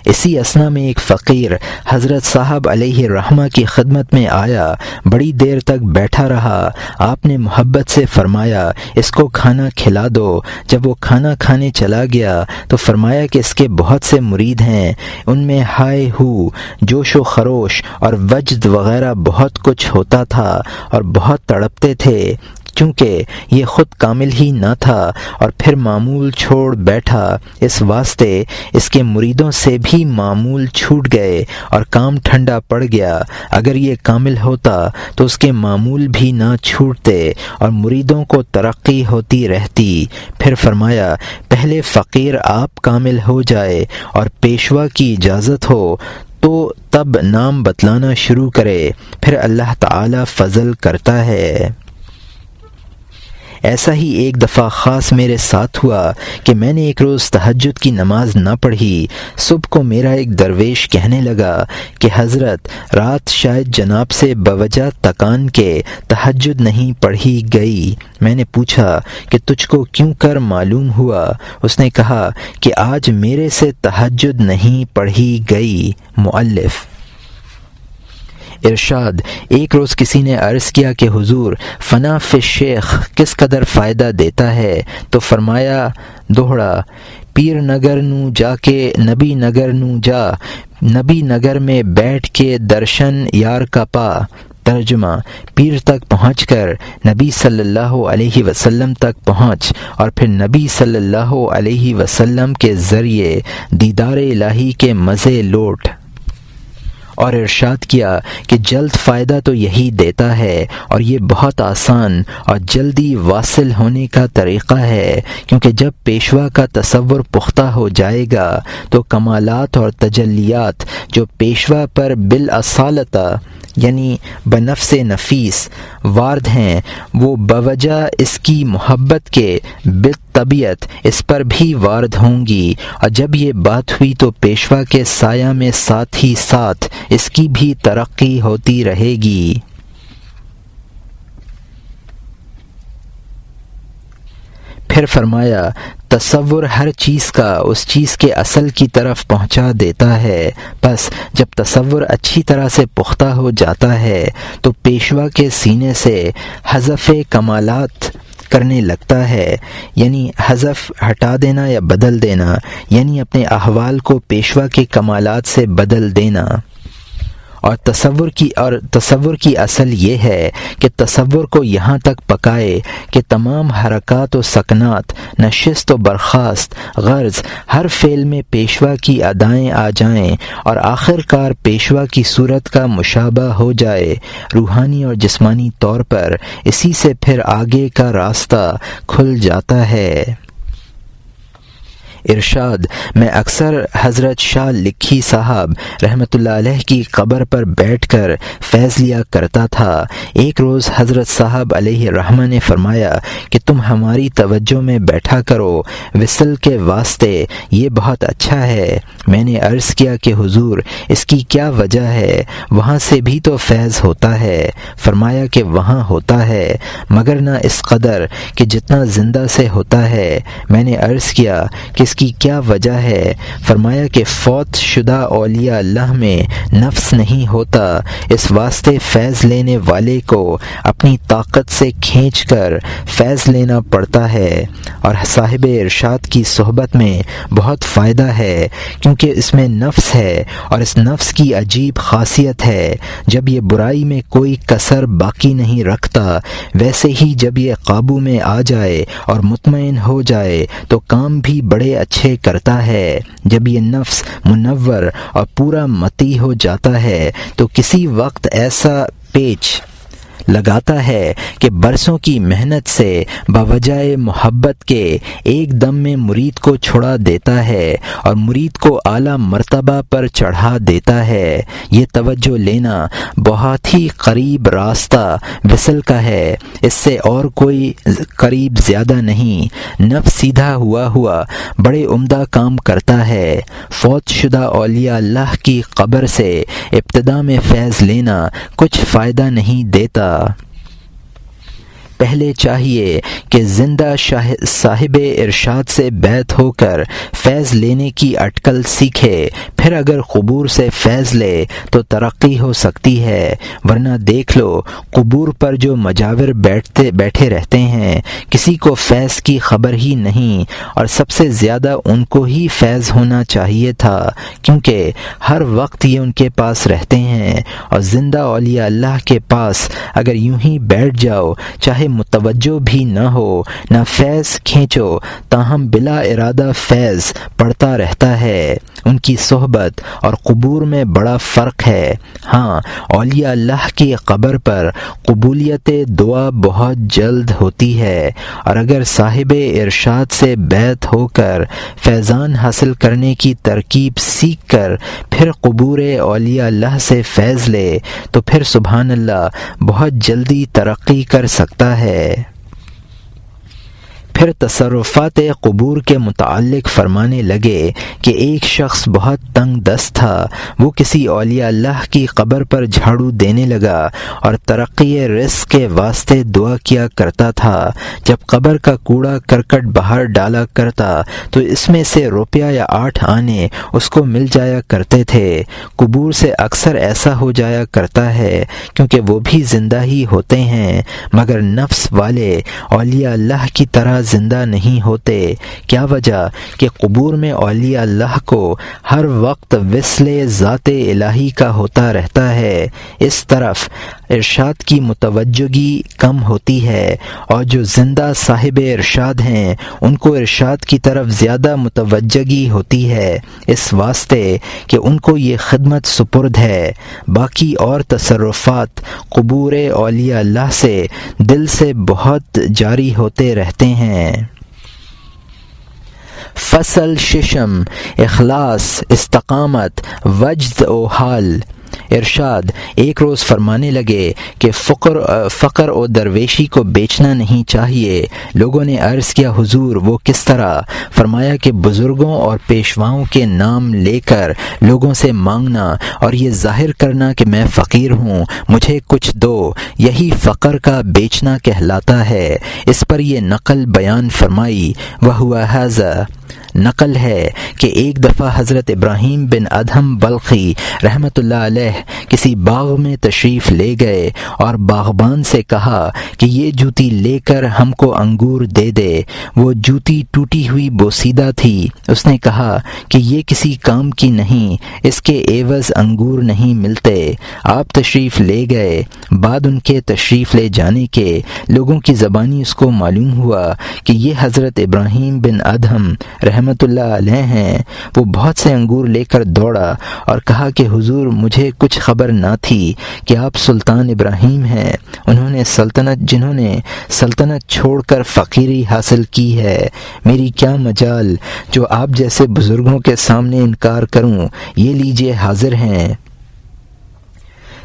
اسی اثنا میں ایک فقیر حضرت صاحب علیہ الرحمہ کی خدمت میں آیا، بڑی دیر تک بیٹھا رہا، آپ نے محبت سے فرمایا اس کو کھانا کھلا دو۔ جب وہ کھانا کھانے چلا گیا تو فرمایا کہ اس کے بہت سے مرید ہیں، ان میں ہائے ہو، جوش و خروش اور وجد وغیرہ بہت کچھ ہوتا تھا اور بہت تڑپتے تھے، چونکہ یہ خود کامل ہی نہ تھا اور پھر معمول چھوڑ بیٹھا، اس واسطے اس کے مریدوں سے بھی معمول چھوٹ گئے اور کام ٹھنڈا پڑ گیا۔ اگر یہ کامل ہوتا تو اس کے معمول بھی نہ چھوٹتے اور مریدوں کو ترقی ہوتی رہتی۔ پھر فرمایا پہلے فقیر آپ کامل ہو جائے اور پیشوا کی اجازت ہو تو تب نام بتلانا شروع کرے، پھر اللہ تعالی فضل کرتا ہے۔ ایسا ہی ایک دفعہ خاص میرے ساتھ ہوا کہ میں نے ایک روز تہجد کی نماز نہ پڑھی۔ صبح کو میرا ایک درویش کہنے لگا کہ حضرت رات شاید جناب سے بوجہ تکان کے تہجد نہیں پڑھی گئی۔ میں نے پوچھا کہ تجھ کو کیوں کر معلوم ہوا؟ اس نے کہا کہ آج میرے سے تہجد نہیں پڑھی گئی۔ مؤلف ارشاد، ایک روز کسی نے عرض کیا کہ حضور فنا فی الشیخ کس قدر فائدہ دیتا ہے؟ تو فرمایا دوہڑا، پیر نگر نو جا کے نبی نگر نو جا، نبی نگر میں بیٹھ کے درشن یار کا پا۔ ترجمہ، پیر تک پہنچ کر نبی صلی اللہ علیہ وسلم تک پہنچ اور پھر نبی صلی اللہ علیہ وسلم کے ذریعے دیدار الہی کے مزے لوٹ۔ اور ارشاد کیا کہ جلد فائدہ تو یہی دیتا ہے، اور یہ بہت آسان اور جلدی واصل ہونے کا طریقہ ہے، کیونکہ جب پیشوا کا تصور پختہ ہو جائے گا تو کمالات اور تجلیات جو پیشوا پر بالاصالتہ یعنی بنفس نفیس وارد ہیں، وہ بوجہ اس کی محبت کے بالطبیعت اس پر بھی وارد ہوں گی، اور جب یہ بات ہوئی تو پیشوا کے سایہ میں ساتھ ہی ساتھ اس کی بھی ترقی ہوتی رہے گی۔ پھر پھر فرمایا تصور ہر چیز کا اس چیز کے اصل کی طرف پہنچا دیتا ہے، بس جب تصور اچھی طرح سے پختہ ہو جاتا ہے تو پیشوا کے سینے سے حذف کمالات کرنے لگتا ہے، یعنی حذف ہٹا دینا یا بدل دینا، یعنی اپنے احوال کو پیشوا کے کمالات سے بدل دینا۔ اور تصور کی اصل یہ ہے کہ تصور کو یہاں تک پکائے کہ تمام حرکات و سکنات، نشست و برخاست، غرض ہر فعل میں پیشوا کی ادائیں آ جائیں اور آخر کار پیشوا کی صورت کا مشابہ ہو جائے روحانی اور جسمانی طور پر۔ اسی سے پھر آگے کا راستہ کھل جاتا ہے۔ ارشاد: میں اکثر حضرت شاہ لکھی صاحب رحمۃ اللہ علیہ کی قبر پر بیٹھ کر فیض لیا کرتا تھا۔ ایک روز حضرت صاحب علیہ الرحمہ نے فرمایا کہ تم ہماری توجہ میں بیٹھا کرو، وصل کے واسطے یہ بہت اچھا ہے۔ میں نے عرض کیا کہ حضور اس کی کیا وجہ ہے؟ وہاں سے بھی تو فیض ہوتا ہے۔ فرمایا کہ وہاں ہوتا ہے مگر نہ اس قدر کہ جتنا زندہ سے ہوتا ہے۔ میں نے عرض کیا کہ اس کی کیا وجہ ہے؟ فرمایا کہ فوت شدہ اولیاء اللہ میں نفس نہیں ہوتا، اس واسطے فیض لینے والے کو اپنی طاقت سے کھینچ کر فیض لینا پڑتا ہے۔ اور صاحب ارشاد کی صحبت میں بہت فائدہ ہے کیونکہ اس میں نفس ہے، اور اس نفس کی عجیب خاصیت ہے، جب یہ برائی میں کوئی کسر باقی نہیں رکھتا، ویسے ہی جب یہ قابو میں آ جائے اور مطمئن ہو جائے تو کام بھی بڑے اچھے کرتا ہے۔ جب یہ نفس منور اور پورا مطیع ہو جاتا ہے تو کسی وقت ایسا پیچ لگاتا ہے کہ برسوں کی محنت سے بوجہ محبت کے ایک دم میں مرید کو چھڑا دیتا ہے اور مرید کو اعلیٰ مرتبہ پر چڑھا دیتا ہے۔ یہ توجہ لینا بہت ہی قریب راستہ وصل کا ہے، اس سے اور کوئی قریب زیادہ نہیں۔ نفس سیدھا ہوا بڑے عمدہ کام کرتا ہے۔ فوت شدہ اولیاء اللہ کی قبر سے ابتدا میں فیض لینا کچھ فائدہ نہیں دیتا۔ پہلے چاہیے کہ زندہ صاحب ارشاد سے بیعت ہو کر فیض لینے کی اٹکل سیکھے، پھر اگر قبور سے فیض لے تو ترقی ہو سکتی ہے، ورنہ دیکھ لو قبور پر جو مجاور بیٹھے رہتے ہیں کسی کو فیض کی خبر ہی نہیں، اور سب سے زیادہ ان کو ہی فیض ہونا چاہیے تھا کیونکہ ہر وقت یہ ان کے پاس رہتے ہیں، اور زندہ اولیاء اللہ کے پاس اگر یوں ہی بیٹھ جاؤ چاہے متوجہ بھی نہ ہو، نہ فیض کھینچو، تاہم بلا ارادہ فیض پڑتا رہتا ہے۔ ان کی صحبت اور قبور میں بڑا فرق ہے۔ ہاں، اولیاء اللہ کی قبر پر قبولیت دعا بہت جلد ہوتی ہے، اور اگر صاحب ارشاد سے بیعت ہو کر فیضان حاصل کرنے کی ترکیب سیکھ کر پھر قبور اولیاء اللہ سے فیض لے تو پھر سبحان اللہ بہت جلدی ترقی کر سکتا ہے۔ پھر تصرفات قبور کے متعلق فرمانے لگے کہ ایک شخص بہت تنگ دست تھا، وہ کسی اولیاء اللہ کی قبر پر جھاڑو دینے لگا اور ترقی رزق کے واسطے دعا کیا کرتا تھا۔ جب قبر کا کوڑا کرکٹ باہر ڈالا کرتا تو اس میں سے روپیہ یا 8 آنے اس کو مل جایا کرتے تھے۔ قبور سے اکثر ایسا ہو جایا کرتا ہے کیونکہ وہ بھی زندہ ہی ہوتے ہیں، مگر نفس والے اولیاء اللہ کی طرح زندہ نہیں ہوتے۔ کیا وجہ؟ کہ قبور میں اولیاء اللہ کو ہر وقت وصل ذات الہی کا ہوتا رہتا ہے، اس طرف ارشاد کی متوجہی کم ہوتی ہے، اور جو زندہ صاحب ارشاد ہیں ان کو ارشاد کی طرف زیادہ متوجہی ہوتی ہے، اس واسطے کہ ان کو یہ خدمت سپرد ہے۔ باقی اور تصرفات قبور اولیاء اللہ سے دل سے بہت جاری ہوتے رہتے ہیں۔ فصل ششم، اخلاص، استقامت، وجد و حال۔ ارشاد، ایک روز فرمانے لگے کہ فقر و درویشی کو بیچنا نہیں چاہیے۔ لوگوں نے عرض کیا حضور وہ کس طرح؟ فرمایا کہ بزرگوں اور پیشواؤں کے نام لے کر لوگوں سے مانگنا اور یہ ظاہر کرنا کہ میں فقیر ہوں، مجھے کچھ دو، یہی فقر کا بیچنا کہلاتا ہے۔ اس پر یہ نقل بیان فرمائی۔ وَهُوَ هَذَا، نقل ہے کہ ایک دفعہ حضرت ابراہیم بن ادہم بلخی رحمۃ اللہ علیہ کسی باغ میں تشریف لے گئے اور باغبان سے کہا کہ یہ جوتی لے کر ہم کو انگور دے دے۔ وہ جوتی ٹوٹی ہوئی بوسیدہ تھی۔ اس نے کہا کہ یہ کسی کام کی نہیں، اس کے عوض انگور نہیں ملتے۔ آپ تشریف لے گئے۔ بعد ان کے تشریف لے جانے کے لوگوں کی زبانی اس کو معلوم ہوا کہ یہ حضرت ابراہیم بن ادہم رحمۃ اللہ علیہ ہیں۔ وہ بہت سے انگور لے کر دوڑا اور کہا کہ حضور مجھے کچھ خبر نہ تھی کہ آپ سلطان ابراہیم ہیں، جنہوں نے سلطنت چھوڑ کر فقیری حاصل کی ہے۔ میری کیا مجال جو آپ جیسے بزرگوں کے سامنے انکار کروں، یہ لیجئے حاضر ہیں۔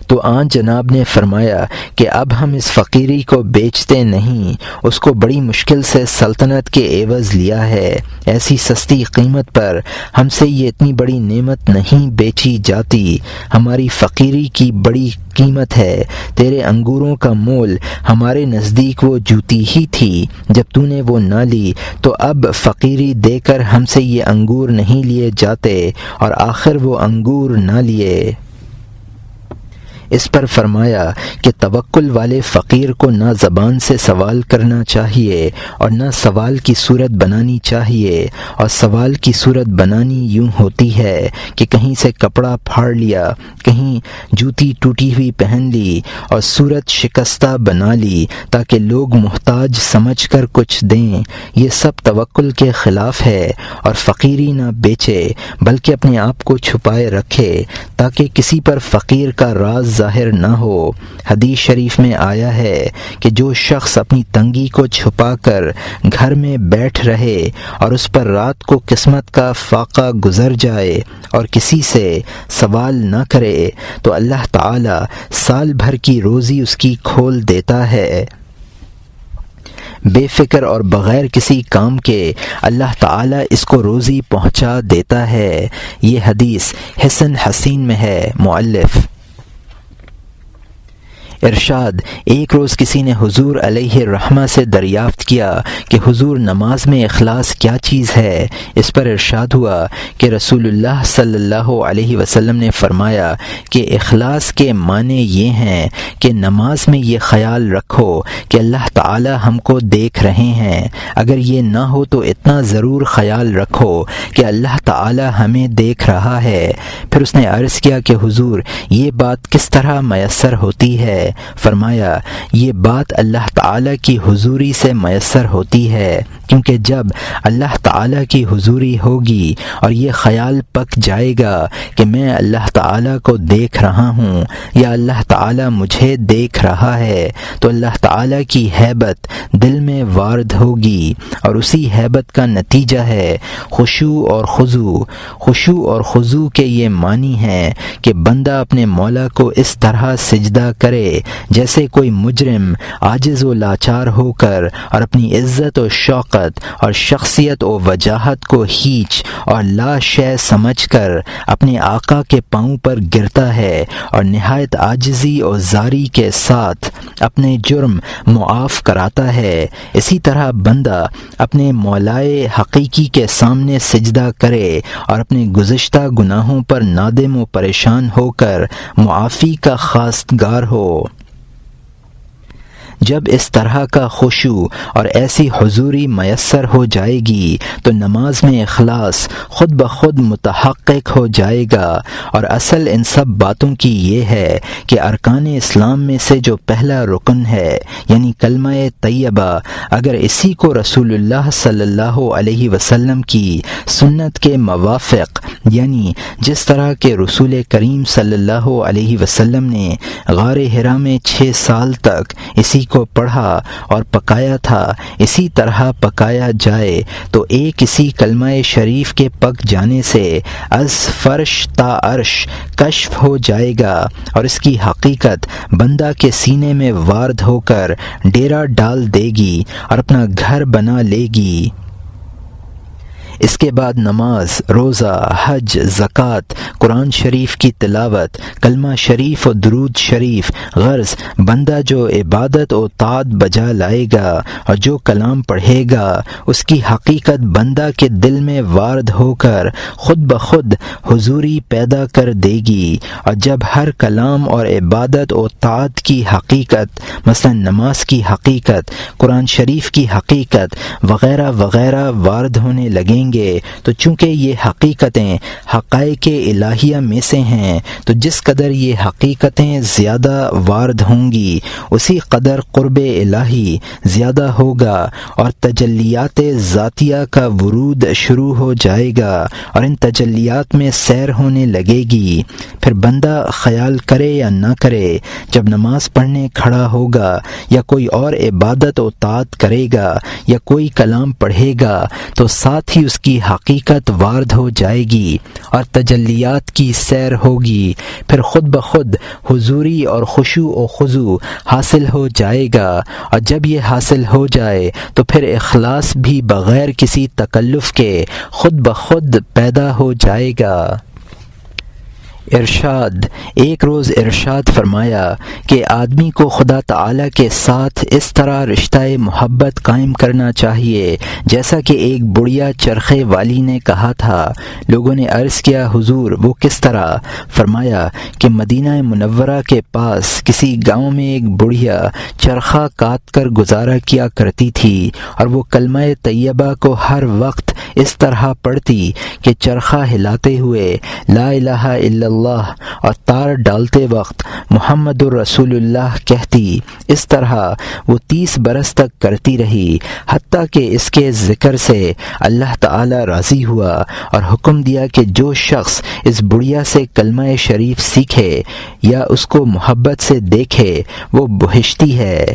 تو آن جناب نے فرمایا کہ اب ہم اس فقیری کو بیچتے نہیں، اس کو بڑی مشکل سے سلطنت کے عوض لیا ہے۔ ایسی سستی قیمت پر ہم سے یہ اتنی بڑی نعمت نہیں بیچی جاتی۔ ہماری فقیری کی بڑی قیمت ہے۔ تیرے انگوروں کا مول ہمارے نزدیک وہ جوتی ہی تھی، جب تو نے وہ نہ لی تو اب فقیری دے کر ہم سے یہ انگور نہیں لیے جاتے، اور آخر وہ انگور نہ لیے۔ اس پر فرمایا کہ توکل والے فقیر کو نہ زبان سے سوال کرنا چاہیے اور نہ سوال کی صورت بنانی چاہیے، اور سوال کی صورت بنانی یوں ہوتی ہے کہ کہیں سے کپڑا پھاڑ لیا، کہیں جوتی ٹوٹی ہوئی پہن لی اور صورت شکستہ بنا لی تاکہ لوگ محتاج سمجھ کر کچھ دیں۔ یہ سب توکل کے خلاف ہے، اور فقیری نہ بیچے بلکہ اپنے آپ کو چھپائے رکھے تاکہ کسی پر فقیر کا راز ظاہر نہ ہو۔ حدیث شریف میں آیا ہے کہ جو شخص اپنی تنگی کو چھپا کر گھر میں بیٹھ رہے اور اس پر رات کو قسمت کا فاقہ گزر جائے اور کسی سے سوال نہ کرے تو اللہ تعالی سال بھر کی روزی اس کی کھول دیتا ہے۔ بے فکر اور بغیر کسی کام کے اللہ تعالی اس کو روزی پہنچا دیتا ہے۔ یہ حدیث حسن حسین میں ہے۔ مؤلف ارشاد، ایک روز کسی نے حضور علیہ الرحمہ سے دریافت کیا کہ حضور نماز میں اخلاص کیا چیز ہے؟ اس پر ارشاد ہوا کہ رسول اللہ صلی اللہ علیہ وسلم نے فرمایا کہ اخلاص کے معنی یہ ہیں کہ نماز میں یہ خیال رکھو کہ اللہ تعالی ہم کو دیکھ رہے ہیں۔ اگر یہ نہ ہو تو اتنا ضرور خیال رکھو کہ اللہ تعالی ہمیں دیکھ رہا ہے۔ پھر اس نے عرض کیا کہ حضور یہ بات کس طرح میسر ہوتی ہے؟ فرمایا یہ بات اللہ تعالی کی حضوری سے میسر ہوتی ہے، کیونکہ جب اللہ تعالی کی حضوری ہوگی اور یہ خیال پک جائے گا کہ میں اللہ تعالی کو دیکھ رہا ہوں یا اللہ تعالی مجھے دیکھ رہا ہے، تو اللہ تعالی کی ہیبت دل میں وارد ہوگی، اور اسی ہیبت کا نتیجہ ہے خشوع اور خضوع۔ خشوع اور خضوع کے یہ معنی ہیں کہ بندہ اپنے مولا کو اس طرح سجدہ کرے جیسے کوئی مجرم عاجز و لاچار ہو کر اور اپنی عزت و شوقت اور شخصیت و وجاہت کو ہیچ اور لا شے سمجھ کر اپنے آقا کے پاؤں پر گرتا ہے اور نہایت عاجزی اور زاری کے ساتھ اپنے جرم معاف کراتا ہے۔ اسی طرح بندہ اپنے مولائے حقیقی کے سامنے سجدہ کرے اور اپنے گزشتہ گناہوں پر نادم و پریشان ہو کر معافی کا خواستگار ہو۔ جب اس طرح کا خشوع اور ایسی حضوری میسر ہو جائے گی تو نماز میں اخلاص خود بخود متحقق ہو جائے گا، اور اصل ان سب باتوں کی یہ ہے کہ ارکان اسلام میں سے جو پہلا رکن ہے یعنی کلمہ طیبہ، اگر اسی کو رسول اللہ صلی اللہ علیہ وسلم کی سنت کے موافق، یعنی جس طرح کہ رسول کریم صلی اللہ علیہ وسلم نے غار حرا میں 6 سال تک اسی کو پڑھا اور پکایا تھا اسی طرح پکایا جائے تو ایک اسی کلمہ شریف کے پک جانے سے از فرش تا عرش کشف ہو جائے گا اور اس کی حقیقت بندہ کے سینے میں وارد ہو کر ڈیرا ڈال دے گی اور اپنا گھر بنا لے گی۔ اس کے بعد نماز، روزہ، حج، زکوٰۃ، قرآن شریف کی تلاوت، کلمہ شریف و درود شریف، غرض بندہ جو عبادت و طاعت بجا لائے گا اور جو کلام پڑھے گا اس کی حقیقت بندہ کے دل میں وارد ہو کر خود بخود حضوری پیدا کر دے گی، اور جب ہر کلام اور عبادت و طاعت کی حقیقت مثلا نماز کی حقیقت، قرآن شریف کی حقیقت وغیرہ وغیرہ وارد ہونے لگیں گے تو چونکہ یہ حقیقتیں حقائق الہیہ میں سے ہیں تو جس قدر یہ حقیقتیں زیادہ وارد ہوں گی اسی قدر قرب الہی زیادہ ہوگا اور تجلیات ذاتیہ کا ورود شروع ہو جائے گا اور ان تجلیات میں سیر ہونے لگے گی۔ پھر بندہ خیال کرے یا نہ کرے جب نماز پڑھنے کھڑا ہوگا یا کوئی اور عبادت و طاعت کرے گا یا کوئی کلام پڑھے گا تو ساتھ ہی اس کی حقیقت وارد ہو جائے گی اور تجلیات کی سیر ہوگی، پھر خود بخود حضوری اور خشوع و خضوع حاصل ہو جائے گا، اور جب یہ حاصل ہو جائے تو پھر اخلاص بھی بغیر کسی تکلف کے خود بخود پیدا ہو جائے گا۔ ارشاد، ایک روز ارشاد فرمایا کہ آدمی کو خدا تعالی کے ساتھ اس طرح رشتہ محبت قائم کرنا چاہیے جیسا کہ ایک بڑھیا چرخے والی نے کہا تھا۔ لوگوں نے عرض کیا حضور وہ کس طرح؟ فرمایا کہ مدینہ منورہ کے پاس کسی گاؤں میں ایک بڑھیا چرخہ کاٹ کر گزارا کیا کرتی تھی اور وہ کلمہ طیبہ کو ہر وقت اس طرح پڑھتی کہ چرخہ ہلاتے ہوئے لا الہ الا اللہ اور تار ڈالتے وقت محمد الرسول اللہ کہتی۔ اس طرح وہ 30 برس تک کرتی رہی، حتیٰ کہ اس کے ذکر سے اللہ تعالی راضی ہوا اور حکم دیا کہ جو شخص اس بڑھیا سے کلمہ شریف سیکھے یا اس کو محبت سے دیکھے وہ بہشتی ہے۔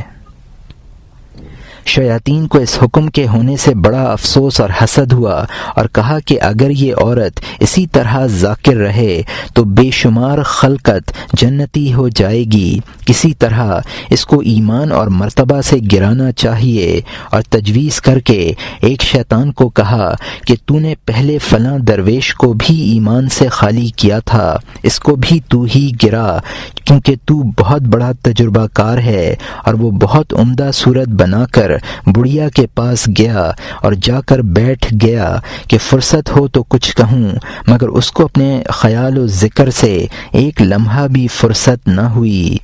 شیاطین کو اس حکم کے ہونے سے بڑا افسوس اور حسد ہوا اور کہا کہ اگر یہ عورت اسی طرح ذاکر رہے تو بے شمار خلقت جنتی ہو جائے گی، کسی طرح اس کو ایمان اور مرتبہ سے گرانا چاہیے۔ اور تجویز کر کے ایک شیطان کو کہا کہ تو نے پہلے فلاں درویش کو بھی ایمان سے خالی کیا تھا، اس کو بھی تو ہی گرا کیونکہ تو بہت بڑا تجربہ کار ہے۔ اور وہ بہت عمدہ صورت بنا کر بڑھیا کے پاس گیا اور جا کر بیٹھ گیا کہ فرصت ہو تو کچھ کہوں، مگر اس کو اپنے خیال و ذکر سے ایک لمحہ بھی فرصت نہ ہوئی۔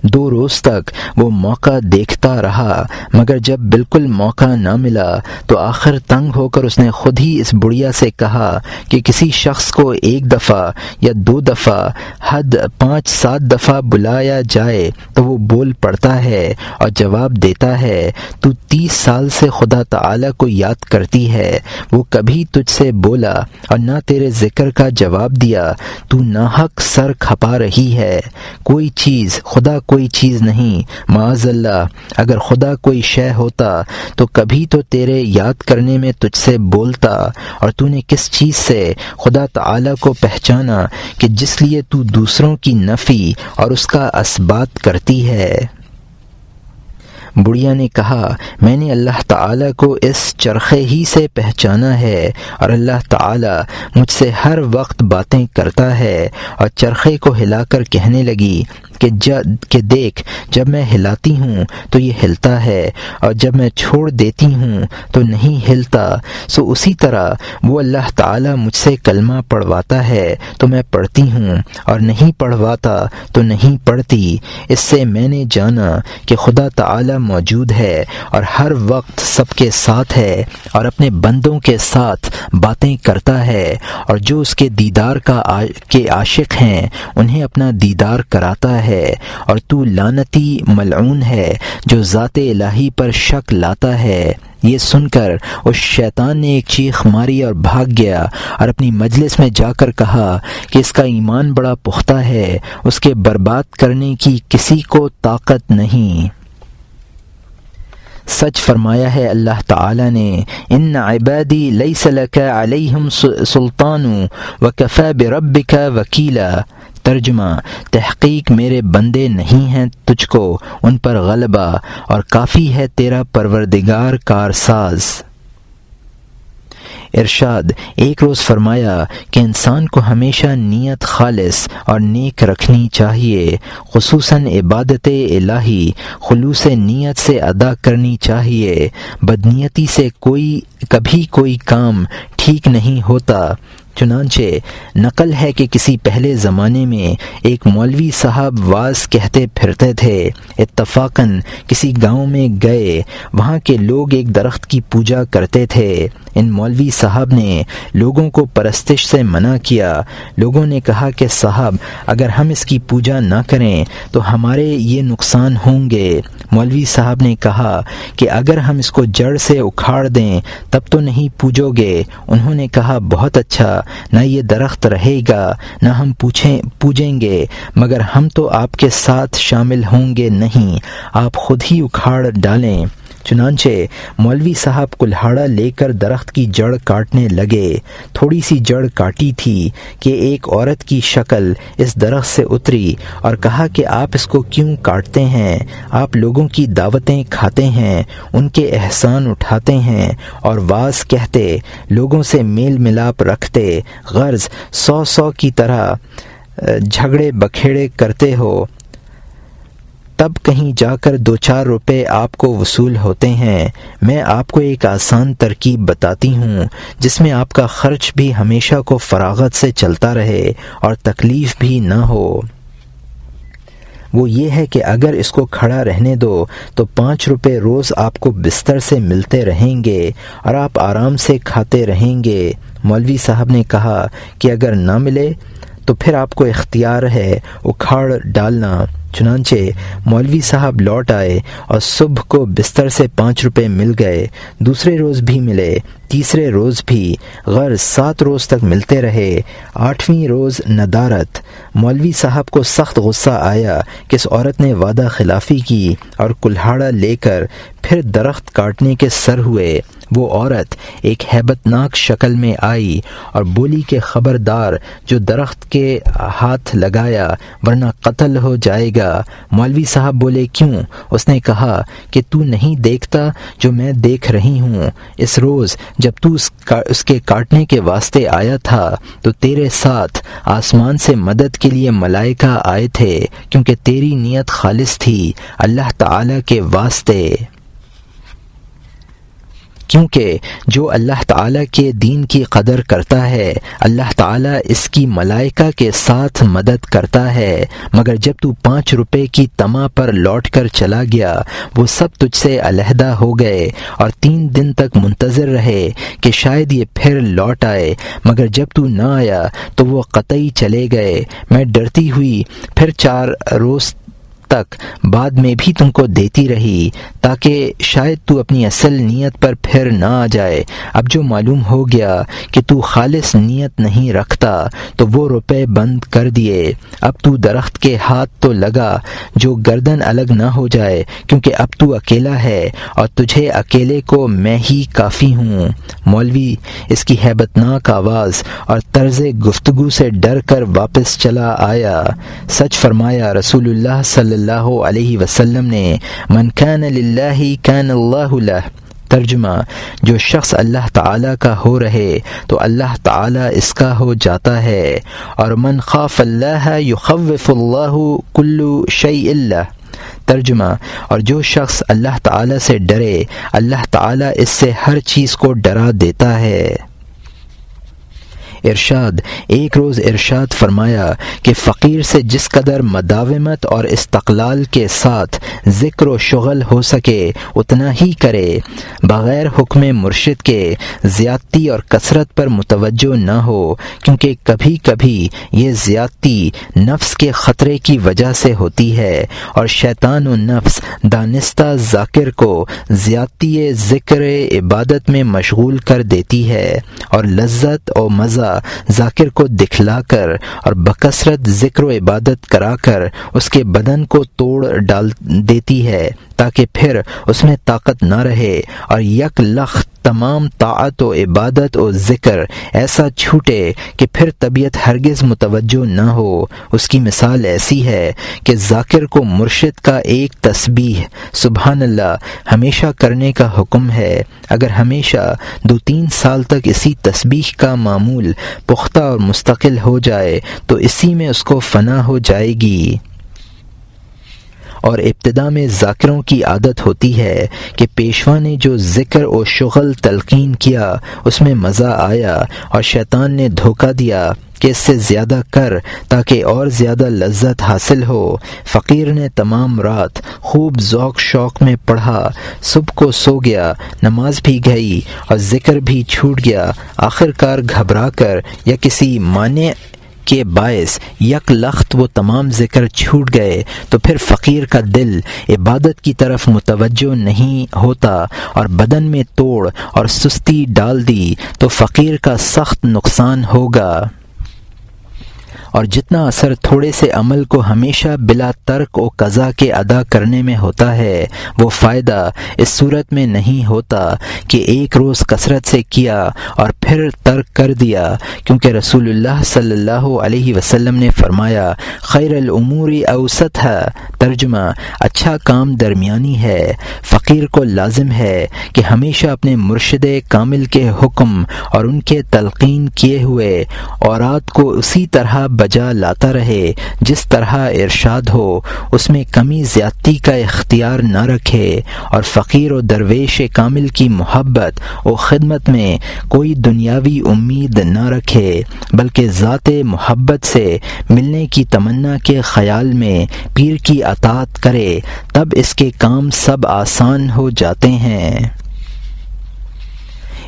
2 روز تک وہ موقع دیکھتا رہا مگر جب بالکل موقع نہ ملا تو آخر تنگ ہو کر اس نے خود ہی اس بڑھیا سے کہا کہ کسی شخص کو 1 دفعہ یا 2 دفعہ حد 5-7 دفعہ بلایا جائے تو وہ بول پڑتا ہے اور جواب دیتا ہے۔ تو 30 سال سے خدا تعالی کو یاد کرتی ہے، وہ کبھی تجھ سے بولا اور نہ تیرے ذکر کا جواب دیا، تو ناحق سر کھپا رہی ہے۔ کوئی چیز خدا کوئی چیز نہیں، معاذ اللہ، اگر خدا کوئی شے ہوتا تو کبھی تو تیرے یاد کرنے میں تجھ سے بولتا، اور تو نے کس چیز سے خدا تعالی کو پہچانا کہ جس لیے تو دوسروں کی نفی اور اس کا اثبات کرتی ہے؟ بڑھیا نے کہا میں نے اللہ تعالی کو اس چرخے ہی سے پہچانا ہے اور اللہ تعالی مجھ سے ہر وقت باتیں کرتا ہے۔ اور چرخے کو ہلا کر کہنے لگی کہ دیکھ جب میں ہلاتی ہوں تو یہ ہلتا ہے اور جب میں چھوڑ دیتی ہوں تو نہیں ہلتا، سو اسی طرح وہ اللہ تعالی مجھ سے کلمہ پڑھواتا ہے تو میں پڑھتی ہوں اور نہیں پڑھواتا تو نہیں پڑھتی۔ اس سے میں نے جانا کہ خدا تعالی موجود ہے اور ہر وقت سب کے ساتھ ہے اور اپنے بندوں کے ساتھ باتیں کرتا ہے، اور جو اس کے دیدار کے عاشق ہیں انہیں اپنا دیدار کراتا ہے، اور تو لعنتی ملعون ہے جو ذات الہی پر شک لاتا ہے۔ یہ سن کر اس شیطان نے ایک چیخ ماری اور بھاگ گیا اور اپنی مجلس میں جا کر کہا کہ اس کا ایمان بڑا پختہ ہے، اس کے برباد کرنے کی کسی کو طاقت نہیں۔ سچ فرمایا ہے اللہ تعالی نے، ان عبادی لیس لک علیہم سلطان وکفی بربک وکیلا۔ ترجمہ، تحقیق میرے بندے نہیں ہیں تجھ کو ان پر غلبہ، اور کافی ہے تیرا پروردگار کارساز۔ ارشاد، ایک روز فرمایا کہ انسان کو ہمیشہ نیت خالص اور نیک رکھنی چاہیے، خصوصاً عبادت الہی خلوص نیت سے ادا کرنی چاہیے۔ بدنیتی سے کبھی کوئی کام ٹھیک نہیں ہوتا۔ چنانچہ نقل ہے کہ کسی پہلے زمانے میں ایک مولوی صاحب واعظ کہتے پھرتے تھے۔ اتفاقاً کسی گاؤں میں گئے، وہاں کے لوگ ایک درخت کی پوجا کرتے تھے۔ ان مولوی صاحب نے لوگوں کو پرستش سے منع کیا۔ لوگوں نے کہا کہ صاحب، اگر ہم اس کی پوجا نہ کریں تو ہمارے یہ نقصان ہوں گے۔ مولوی صاحب نے کہا کہ اگر ہم اس کو جڑ سے اکھاڑ دیں تب تو نہیں پوجو گے۔ انہوں نے کہا بہت اچھا، نہ یہ درخت رہے گا نہ ہم پوجیں گے، مگر ہم تو آپ کے ساتھ شامل ہوں گے نہیں، آپ خود ہی اکھاڑ ڈالیں۔ چنانچہ مولوی صاحب کلہاڑا لے کر درخت کی جڑ کاٹنے لگے۔ تھوڑی سی جڑ کاٹی تھی کہ ایک عورت کی شکل اس درخت سے اتری اور کہا کہ آپ اس کو کیوں کاٹتے ہیں؟ آپ لوگوں کی دعوتیں کھاتے ہیں، ان کے احسان اٹھاتے ہیں اور واعظ کہتے، لوگوں سے میل ملاپ رکھتے، غرض 100 کی طرح جھگڑے بکھیڑے کرتے ہو، تب کہیں جا کر 2-4 روپے آپ کو وصول ہوتے ہیں۔ میں آپ کو ایک آسان ترکیب بتاتی ہوں جس میں آپ کا خرچ بھی ہمیشہ کو فراغت سے چلتا رہے اور تکلیف بھی نہ ہو۔ وہ یہ ہے کہ اگر اس کو کھڑا رہنے دو تو 5 روپے روز آپ کو بستر سے ملتے رہیں گے اور آپ آرام سے کھاتے رہیں گے۔ مولوی صاحب نے کہا کہ اگر نہ ملے تو پھر آپ کو اختیار ہے اکھاڑ ڈالنا۔ چنانچہ مولوی صاحب لوٹ آئے اور صبح کو بستر سے 5 روپے مل گئے، دوسرے روز بھی ملے، تیسرے روز بھی، غرض 7 روز تک ملتے رہے۔ 8ویں روز ندارت۔ مولوی صاحب کو سخت غصہ آیا کہ اس عورت نے وعدہ خلافی کی اور کلہاڑا لے کر پھر درخت کاٹنے کے سر ہوئے۔ وہ عورت ایک ہیبت ناک شکل میں آئی اور بولی کہ خبردار جو درخت کے ہاتھ لگایا ورنہ قتل ہو جائے گا۔ مولوی صاحب بولے کیوں؟ اس نے کہا کہ تو نہیں دیکھتا جو میں دیکھ رہی ہوں۔ اس روز جب تو اس کے کاٹنے کے واسطے آیا تھا تو تیرے ساتھ آسمان سے مدد کے لیے ملائکہ آئے تھے، کیونکہ تیری نیت خالص تھی اللہ تعالی کے واسطے۔ کیونکہ جو اللہ تعالیٰ کے دین کی قدر کرتا ہے اللہ تعالیٰ اس کی ملائکہ کے ساتھ مدد کرتا ہے، مگر جب تو 5 روپے کی طمع پر لوٹ کر چلا گیا وہ سب تجھ سے علیحدہ ہو گئے اور 3 دن تک منتظر رہے کہ شاید یہ پھر لوٹ آئے، مگر جب تو نہ آیا تو وہ قطعی چلے گئے۔ میں ڈرتی ہوئی پھر 4 روز تک بعد میں بھی تم کو دیتی رہی تاکہ شاید تو اپنی اصل نیت پر پھر نہ آ جائے۔ اب جو معلوم ہو گیا کہ تو خالص نیت نہیں رکھتا تو وہ روپے بند کر دیے۔ اب تو درخت کے ہاتھ تو لگا جو گردن الگ نہ ہو جائے، کیونکہ اب تو اکیلا ہے اور تجھے اکیلے کو میں ہی کافی ہوں۔ مولوی اس کی ہیبت ناک آواز اور طرز گفتگو سے ڈر کر واپس چلا آیا۔ سچ فرمایا رسول اللہ صلی اللہ علیہ وسلم نے، من کان للہ کان اللہ لہ۔ ترجمہ، جو شخص اللہ تعالیٰ کا ہو رہے تو اللہ تعالیٰ اس کا ہو جاتا ہے، اور من خاف اللہ یخوف اللہ کل شیء لہ۔ ترجمہ، اور جو شخص اللہ تعالیٰ سے ڈرے اللہ تعالیٰ اس سے ہر چیز کو ڈرا دیتا ہے۔ ارشاد ایک روز ارشاد فرمایا کہ فقیر سے جس قدر مداومت اور استقلال کے ساتھ ذکر و شغل ہو سکے اتنا ہی کرے، بغیر حکم مرشد کے زیادتی اور کثرت پر متوجہ نہ ہو، کیونکہ کبھی کبھی یہ زیادتی نفس کے خطرے کی وجہ سے ہوتی ہے اور شیطان و نفس دانستہ ذاکر کو زیادتی ذکر عبادت میں مشغول کر دیتی ہے اور لذت و مزہ ذاکر کو دکھلا کر اور بکثرت ذکر و عبادت کرا کر اس کے بدن کو توڑ ڈال دیتی ہے، تاکہ پھر اس میں طاقت نہ رہے اور یک لخت تمام طاعت و عبادت و ذکر ایسا چھوٹے کہ پھر طبیعت ہرگز متوجہ نہ ہو۔ اس کی مثال ایسی ہے کہ ذاکر کو مرشد کا ایک تسبیح سبحان اللہ ہمیشہ کرنے کا حکم ہے، اگر ہمیشہ 2-3 سال تک اسی تسبیح کا معمول پختہ اور مستقل ہو جائے تو اسی میں اس کو فنا ہو جائے گی۔ اور ابتدا میں ذاکروں کی عادت ہوتی ہے کہ پیشوا نے جو ذکر و شغل تلقین کیا اس میں مزہ آیا اور شیطان نے دھوکہ دیا کہ اس سے زیادہ کر تاکہ اور زیادہ لذت حاصل ہو۔ فقیر نے تمام رات خوب ذوق شوق میں پڑھا، صبح کو سو گیا، نماز بھی گئی اور ذکر بھی چھوٹ گیا، آخر کار گھبرا کر یا کسی مانع کے باعث یک لخت وہ تمام ذکر چھوٹ گئے، تو پھر فقیر کا دل عبادت کی طرف متوجہ نہیں ہوتا اور بدن میں توڑ اور سستی ڈال دی تو فقیر کا سخت نقصان ہوگا، اور جتنا اثر تھوڑے سے عمل کو ہمیشہ بلا ترک و قضا کے ادا کرنے میں ہوتا ہے وہ فائدہ اس صورت میں نہیں ہوتا کہ ایک روز کثرت سے کیا اور پھر ترک کر دیا، کیونکہ رسول اللہ صلی اللہ علیہ وسلم نے فرمایا خیر الامور اوسطھا، ترجمہ اچھا کام درمیانی ہے۔ فقیر کو لازم ہے کہ ہمیشہ اپنے مرشد کامل کے حکم اور ان کے تلقین کیے ہوئے اوراد کو اسی طرح بجا لاتا رہے جس طرح ارشاد ہو، اس میں کمی زیادتی کا اختیار نہ رکھے، اور فقیر و درویش کامل کی محبت و خدمت میں کوئی دنیاوی امید نہ رکھے، بلکہ ذات محبت سے ملنے کی تمنا کے خیال میں پیر کی اطاعت کرے، تب اس کے کام سب آسان ہو جاتے ہیں۔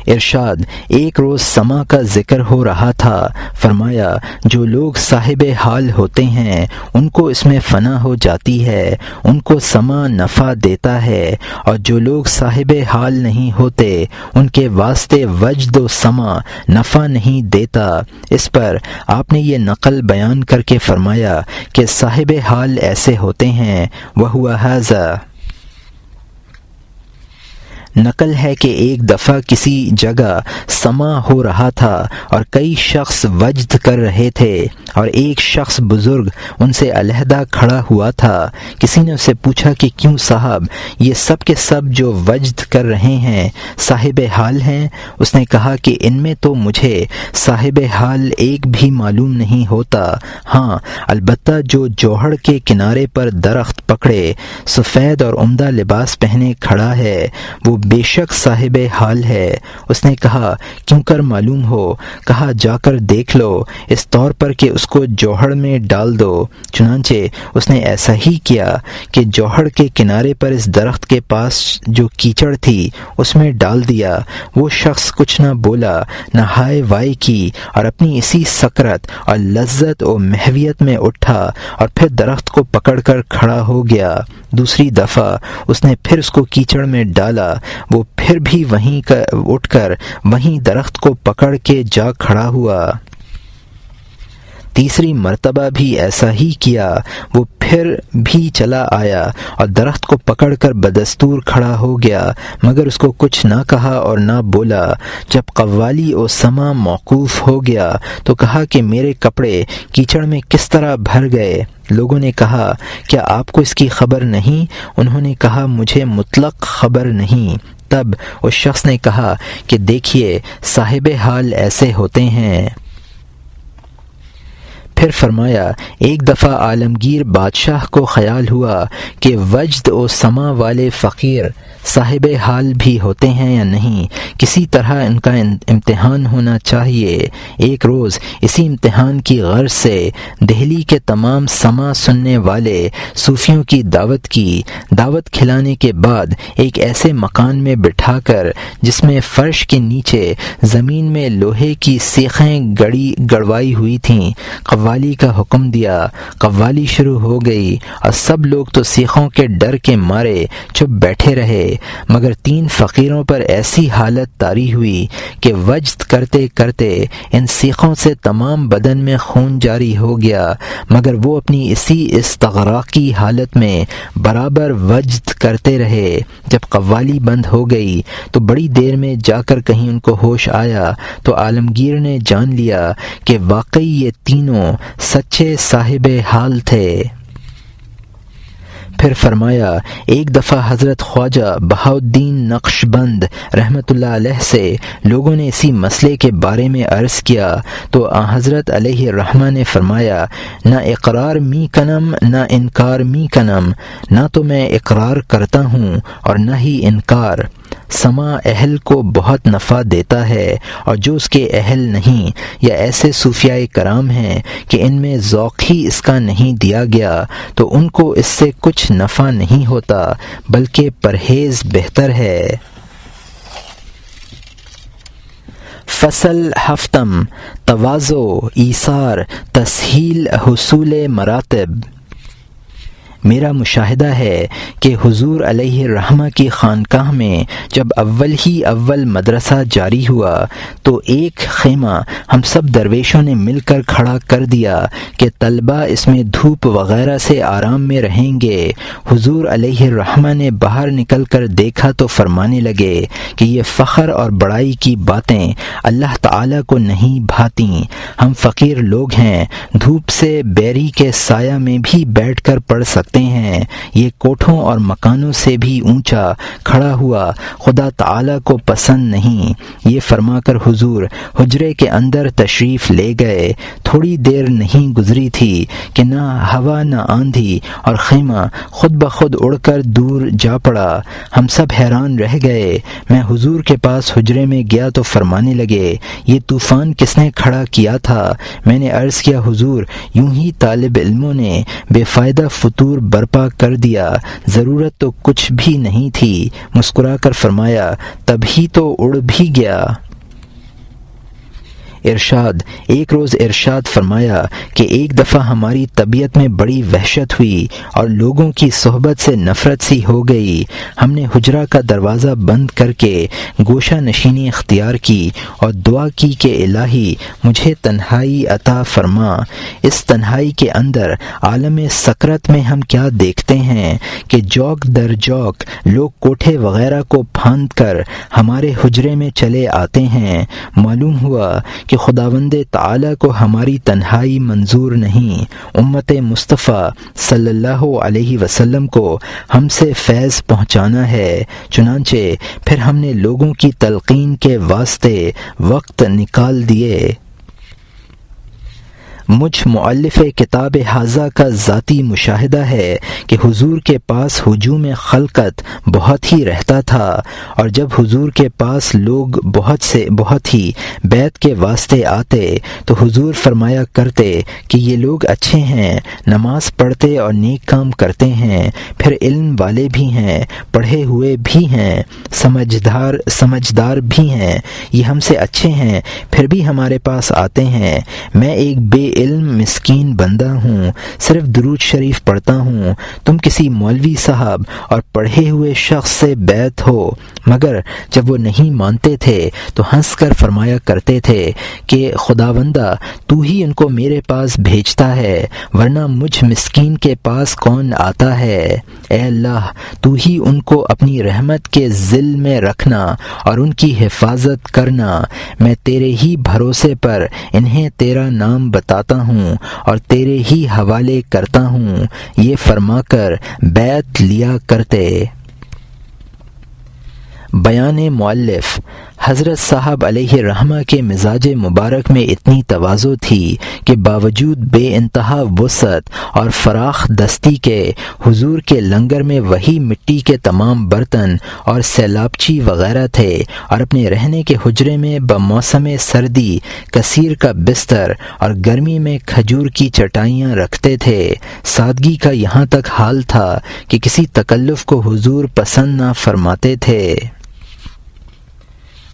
ارشاد ایک روز سما کا ذکر ہو رہا تھا، فرمایا جو لوگ صاحب حال ہوتے ہیں ان کو اس میں فنا ہو جاتی ہے، ان کو سما نفع دیتا ہے، اور جو لوگ صاحب حال نہیں ہوتے ان کے واسطے وجد و سما نفع نہیں دیتا۔ اس پر آپ نے یہ نقل بیان کر کے فرمایا کہ صاحب حال ایسے ہوتے ہیں، وَهُوَ هَذَا، نقل ہے کہ ایک دفعہ کسی جگہ سما ہو رہا تھا اور کئی شخص وجد کر رہے تھے، اور ایک شخص بزرگ ان سے علیحدہ کھڑا ہوا تھا۔ کسی نے اسے پوچھا کہ کیوں صاحب، یہ سب کے سب جو وجد کر رہے ہیں صاحب حال ہیں؟ اس نے کہا کہ ان میں تو مجھے صاحب حال ایک بھی معلوم نہیں ہوتا، ہاں البتہ جو جوہر کے کنارے پر درخت پکڑے سفید اور عمدہ لباس پہنے کھڑا ہے وہ بے شک صاحب حال ہے۔ اس نے کہا کیوں کر معلوم ہو؟ کہا جا کر دیکھ لو، اس طور پر کہ اس کو جوہر میں ڈال دو۔ چنانچہ اس نے ایسا ہی کیا کہ جوہر کے کنارے پر اس درخت کے پاس جو کیچڑ تھی اس میں ڈال دیا۔ وہ شخص کچھ نہ بولا نہ ہائے وائے کی، اور اپنی اسی سکرت اور لذت و محویت میں اٹھا اور پھر درخت کو پکڑ کر کھڑا ہو گیا۔ دوسری دفعہ اس نے پھر اس کو کیچڑ میں ڈالا، وہ پھر بھی وہیں اٹھ کر وہیں درخت کو پکڑ کے جا کھڑا ہوا۔ تیسری مرتبہ بھی ایسا ہی کیا، وہ پھر بھی چلا آیا اور درخت کو پکڑ کر بدستور کھڑا ہو گیا، مگر اس کو کچھ نہ کہا اور نہ بولا۔ جب قوالی و سما موقوف ہو گیا تو کہا کہ میرے کپڑے کیچڑ میں کس طرح بھر گئے؟ لوگوں نے کہا کیا آپ کو اس کی خبر نہیں؟ انہوں نے کہا مجھے مطلق خبر نہیں۔ تب اس شخص نے کہا کہ دیکھیے صاحب حال ایسے ہوتے ہیں۔ پھر فرمایا ایک دفعہ عالمگیر بادشاہ کو خیال ہوا کہ وجد و سما والے فقیر صاحب حال بھی ہوتے ہیں یا نہیں، کسی طرح ان کا امتحان ہونا چاہیے۔ ایک روز اسی امتحان کی غرض سے دہلی کے تمام سما سننے والے صوفیوں کی دعوت کھلانے کے بعد ایک ایسے مکان میں بٹھا کر جس میں فرش کے نیچے زمین میں لوہے کی سیخیں گڑوائی ہوئی تھیں، قوالی کا حکم دیا۔ قوالی شروع ہو گئی اور سب لوگ تو سیخوں کے ڈر کے مارے چپ بیٹھے رہے، مگر 3 فقیروں پر ایسی حالت طاری ہوئی کہ وجد کرتے کرتے ان سیخوں سے تمام بدن میں خون جاری ہو گیا، مگر وہ اپنی اسی استغراقی حالت میں برابر وجد کرتے رہے۔ جب قوالی بند ہو گئی تو بڑی دیر میں جا کر کہیں ان کو ہوش آیا تو عالمگیر نے جان لیا کہ واقعی یہ تینوں سچے صاحب حال تھے۔ پھر فرمایا ایک دفعہ حضرت خواجہ بہاؤالدین نقش بند رحمۃ اللہ علیہ سے لوگوں نے اسی مسئلے کے بارے میں عرض کیا تو حضرت علیہ الرحمہ نے فرمایا نہ اقرار می کنم نہ انکار می کنم، نہ تو میں اقرار کرتا ہوں اور نہ ہی انکار۔ سما اہل کو بہت نفع دیتا ہے اور جو اس کے اہل نہیں یا ایسے صوفیاء کرام ہیں کہ ان میں ذوق ہی اس کا نہیں دیا گیا تو ان کو اس سے کچھ نفع نہیں ہوتا بلکہ پرہیز بہتر ہے۔ فصل ہفتم، تواضع، ایثار، تسہیل حصول مراتب۔ میرا مشاہدہ ہے کہ حضور علیہ الرحمہ کی خانقاہ میں جب اول مدرسہ جاری ہوا تو ایک خیمہ ہم سب درویشوں نے مل کر کھڑا کر دیا کہ طلبہ اس میں دھوپ وغیرہ سے آرام میں رہیں گے۔ حضور علیہ الرحمہ نے باہر نکل کر دیکھا تو فرمانے لگے کہ یہ فخر اور بڑائی کی باتیں اللہ تعالیٰ کو نہیں بھاتیں، ہم فقیر لوگ ہیں، دھوپ سے بیری کے سایہ میں بھی بیٹھ کر پڑھ سکتے ہیں، یہ کوٹھوں اور مکانوں سے بھی اونچا کھڑا ہوا خدا تعالی کو پسند نہیں۔ یہ فرما کر حضور حجرے کے اندر تشریف لے گئے۔ تھوڑی دیر نہیں گزری تھی کہ نہ ہوا نہ آندھی اور خیمہ خود بخود اڑ کر دور جا پڑا۔ ہم سب حیران رہ گئے۔ میں حضور کے پاس حجرے میں گیا تو فرمانے لگے یہ طوفان کس نے کھڑا کیا تھا؟ میں نے عرض کیا حضور یوں ہی طالب علموں نے بے فائدہ فطور برپا کر دیا، ضرورت تو کچھ بھی نہیں تھی۔ مسکرا کر فرمایا تبھی تو اڑ بھی گیا۔ ارشاد، ایک روز ارشاد فرمایا کہ ایک دفعہ ہماری طبیعت میں بڑی وحشت ہوئی اور لوگوں کی صحبت سے نفرت سی ہو گئی۔ ہم نے حجرہ کا دروازہ بند کر کے گوشہ نشینی اختیار کی اور دعا کی کہ الہی مجھے تنہائی عطا فرما۔ اس تنہائی کے اندر عالم سکرت میں ہم کیا دیکھتے ہیں کہ جوک در جوک لوگ کوٹھے وغیرہ کو پھاند کر ہمارے حجرے میں چلے آتے ہیں۔ معلوم ہوا کہ خداوند تعالی کو ہماری تنہائی منظور نہیں، امت مصطفیٰ صلی اللہ علیہ وسلم کو ہم سے فیض پہنچانا ہے۔ چنانچہ پھر ہم نے لوگوں کی تلقین کے واسطے وقت نکال دیے۔ مجھ مؤلف کتاب ھذا کا ذاتی مشاہدہ ہے کہ حضور کے پاس ہجوم خلقت بہت ہی رہتا تھا، اور جب حضور کے پاس لوگ بہت ہی بیعت کے واسطے آتے تو حضور فرمایا کرتے کہ یہ لوگ اچھے ہیں، نماز پڑھتے اور نیک کام کرتے ہیں، پھر علم والے بھی ہیں، پڑھے ہوئے بھی ہیں، سمجھدار بھی ہیں، یہ ہم سے اچھے ہیں پھر بھی ہمارے پاس آتے ہیں۔ میں ایک بے علم مسکین بندہ ہوں، صرف درود شریف پڑھتا ہوں، تم کسی مولوی صاحب اور پڑھے ہوئے شخص سے بیعت ہو۔ مگر جب وہ نہیں مانتے تھے تو ہنس کر فرمایا کرتے تھے کہ خداوندہ تو ہی ان کو میرے پاس بھیجتا ہے، ورنہ مجھ مسکین کے پاس کون آتا ہے؟ اے اللہ تو ہی ان کو اپنی رحمت کے ظل میں رکھنا اور ان کی حفاظت کرنا۔ میں تیرے ہی بھروسے پر انہیں تیرا نام بتاتا ہوں اور تیرے ہی حوالے کرتا ہوں، یہ فرما کر بیعت لیا کرتے۔ بیان مؤلف، حضرت صاحب علیہ رحمہ کے مزاج مبارک میں اتنی تواضع تھی کہ باوجود بے انتہا وسعت اور فراخ دستی کے حضور کے لنگر میں وہی مٹی کے تمام برتن اور سیلابچی وغیرہ تھے، اور اپنے رہنے کے حجرے میں بموسم سردی کثیر کا بستر اور گرمی میں کھجور کی چٹائیاں رکھتے تھے۔ سادگی کا یہاں تک حال تھا کہ کسی تکلف کو حضور پسند نہ فرماتے تھے۔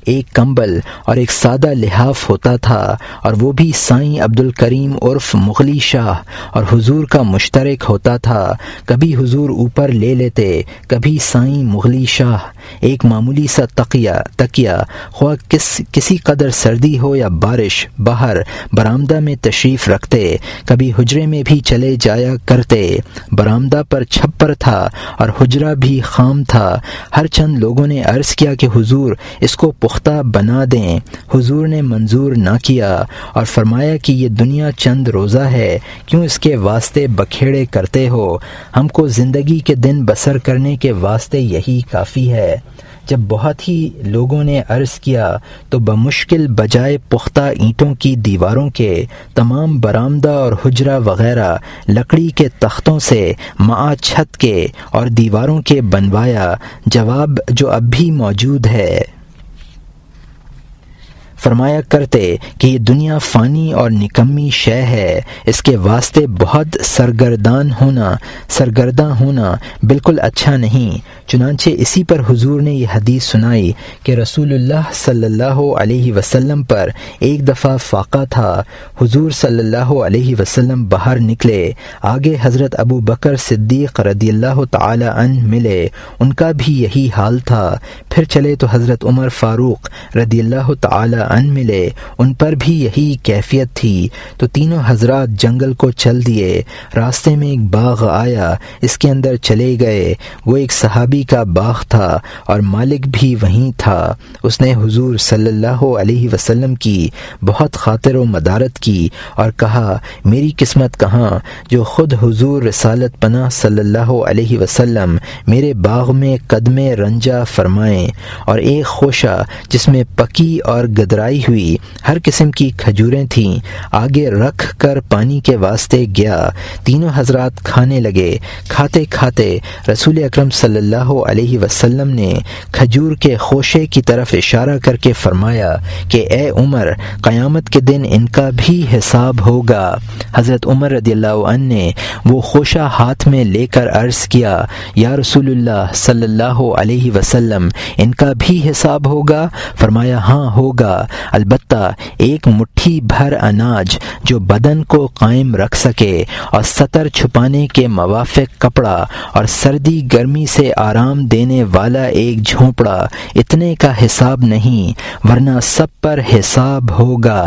ایک کمبل اور ایک سادہ لحاف ہوتا تھا، اور وہ بھی سائیں عبد الکریم عرف مغلی شاہ اور حضور کا مشترک ہوتا تھا۔ کبھی حضور اوپر لے لیتے، کبھی سائیں مغلی شاہ۔ ایک معمولی سا تکیہ خواہ کسی قدر سردی ہو یا بارش، باہر برآمدہ میں تشریف رکھتے، کبھی حجرے میں بھی چلے جایا کرتے۔ برآمدہ پر چھپر تھا اور حجرہ بھی خام تھا۔ ہر چند لوگوں نے عرض کیا کہ حضور اس کو پختہ بنا دیں۔ حضور نے منظور نہ کیا اور فرمایا کہ یہ دنیا چند روزہ ہے، کیوں اس کے واسطے بکھیڑے کرتے ہو؟ ہم کو زندگی کے دن بسر کرنے کے واسطے یہی کافی ہے۔ جب بہت ہی لوگوں نے عرض کیا تو بمشکل بجائے پختہ اینٹوں کی دیواروں کے تمام برآمدہ اور حجرہ وغیرہ لکڑی کے تختوں سے مع چھت کے اور دیواروں کے بنوایا، جواب جو اب بھی موجود ہے۔ فرمایا کرتے کہ یہ دنیا فانی اور نکمی شے ہے، اس کے واسطے بہت سرگرداں ہونا بالکل اچھا نہیں۔ چنانچہ اسی پر حضور نے یہ حدیث سنائی کہ رسول اللہ صلی اللہ علیہ وسلم پر ایک دفعہ فاقہ تھا۔ حضور صلی اللہ علیہ وسلم باہر نکلے، آگے حضرت ابو بکر صدیق رضی اللہ تعالی عنہ ملے، ان کا بھی یہی حال تھا۔ پھر چلے تو حضرت عمر فاروق رضی اللہ تعالی عنہ ملے، ان پر بھی یہی کیفیت تھی۔ تو تینوں حضرات جنگل کو چل دیے۔ راستے میں ایک باغ آیا، اس کے اندر چلے گئے۔ وہ ایک صحابی کا باغ تھا اور مالک بھی وہیں تھا۔ اس نے حضور صلی اللہ علیہ وسلم کی بہت خاطر و مدارت کی اور کہا، میری قسمت کہاں جو خود حضور رسالت پناہ صلی اللہ علیہ وسلم میرے باغ میں قدم رنجہ فرمائیں، اور ایک خوشہ جس میں پکی اور گدرائی ہوئی ہر قسم کی کھجوریں تھیں آگے رکھ کر پانی کے واسطے گیا۔ تینوں حضرات کھانے لگے۔ کھاتے کھاتے رسول اکرم صلی اللہ علیہ وسلم نے کھجور کے خوشے کی طرف اشارہ کر کے فرمایا کہ اے عمر، قیامت کے دن ان کا بھی حساب ہوگا۔ حضرت عمر رضی اللہ عنہ نے وہ خوشہ ہاتھ میں لے کر عرض کیا، یا رسول اللہ صلی اللہ علیہ وسلم، ان کا بھی حساب ہوگا؟ فرمایا ہاں ہوگا، البتہ ایک مٹھی بھر اناج جو بدن کو قائم رکھ سکے اور سطر چھپانے کے موافق کپڑا اور سردی گرمی سے آرام دینے والا ایک جھونپڑا، اتنے کا حساب نہیں، ورنہ سب پر حساب ہوگا۔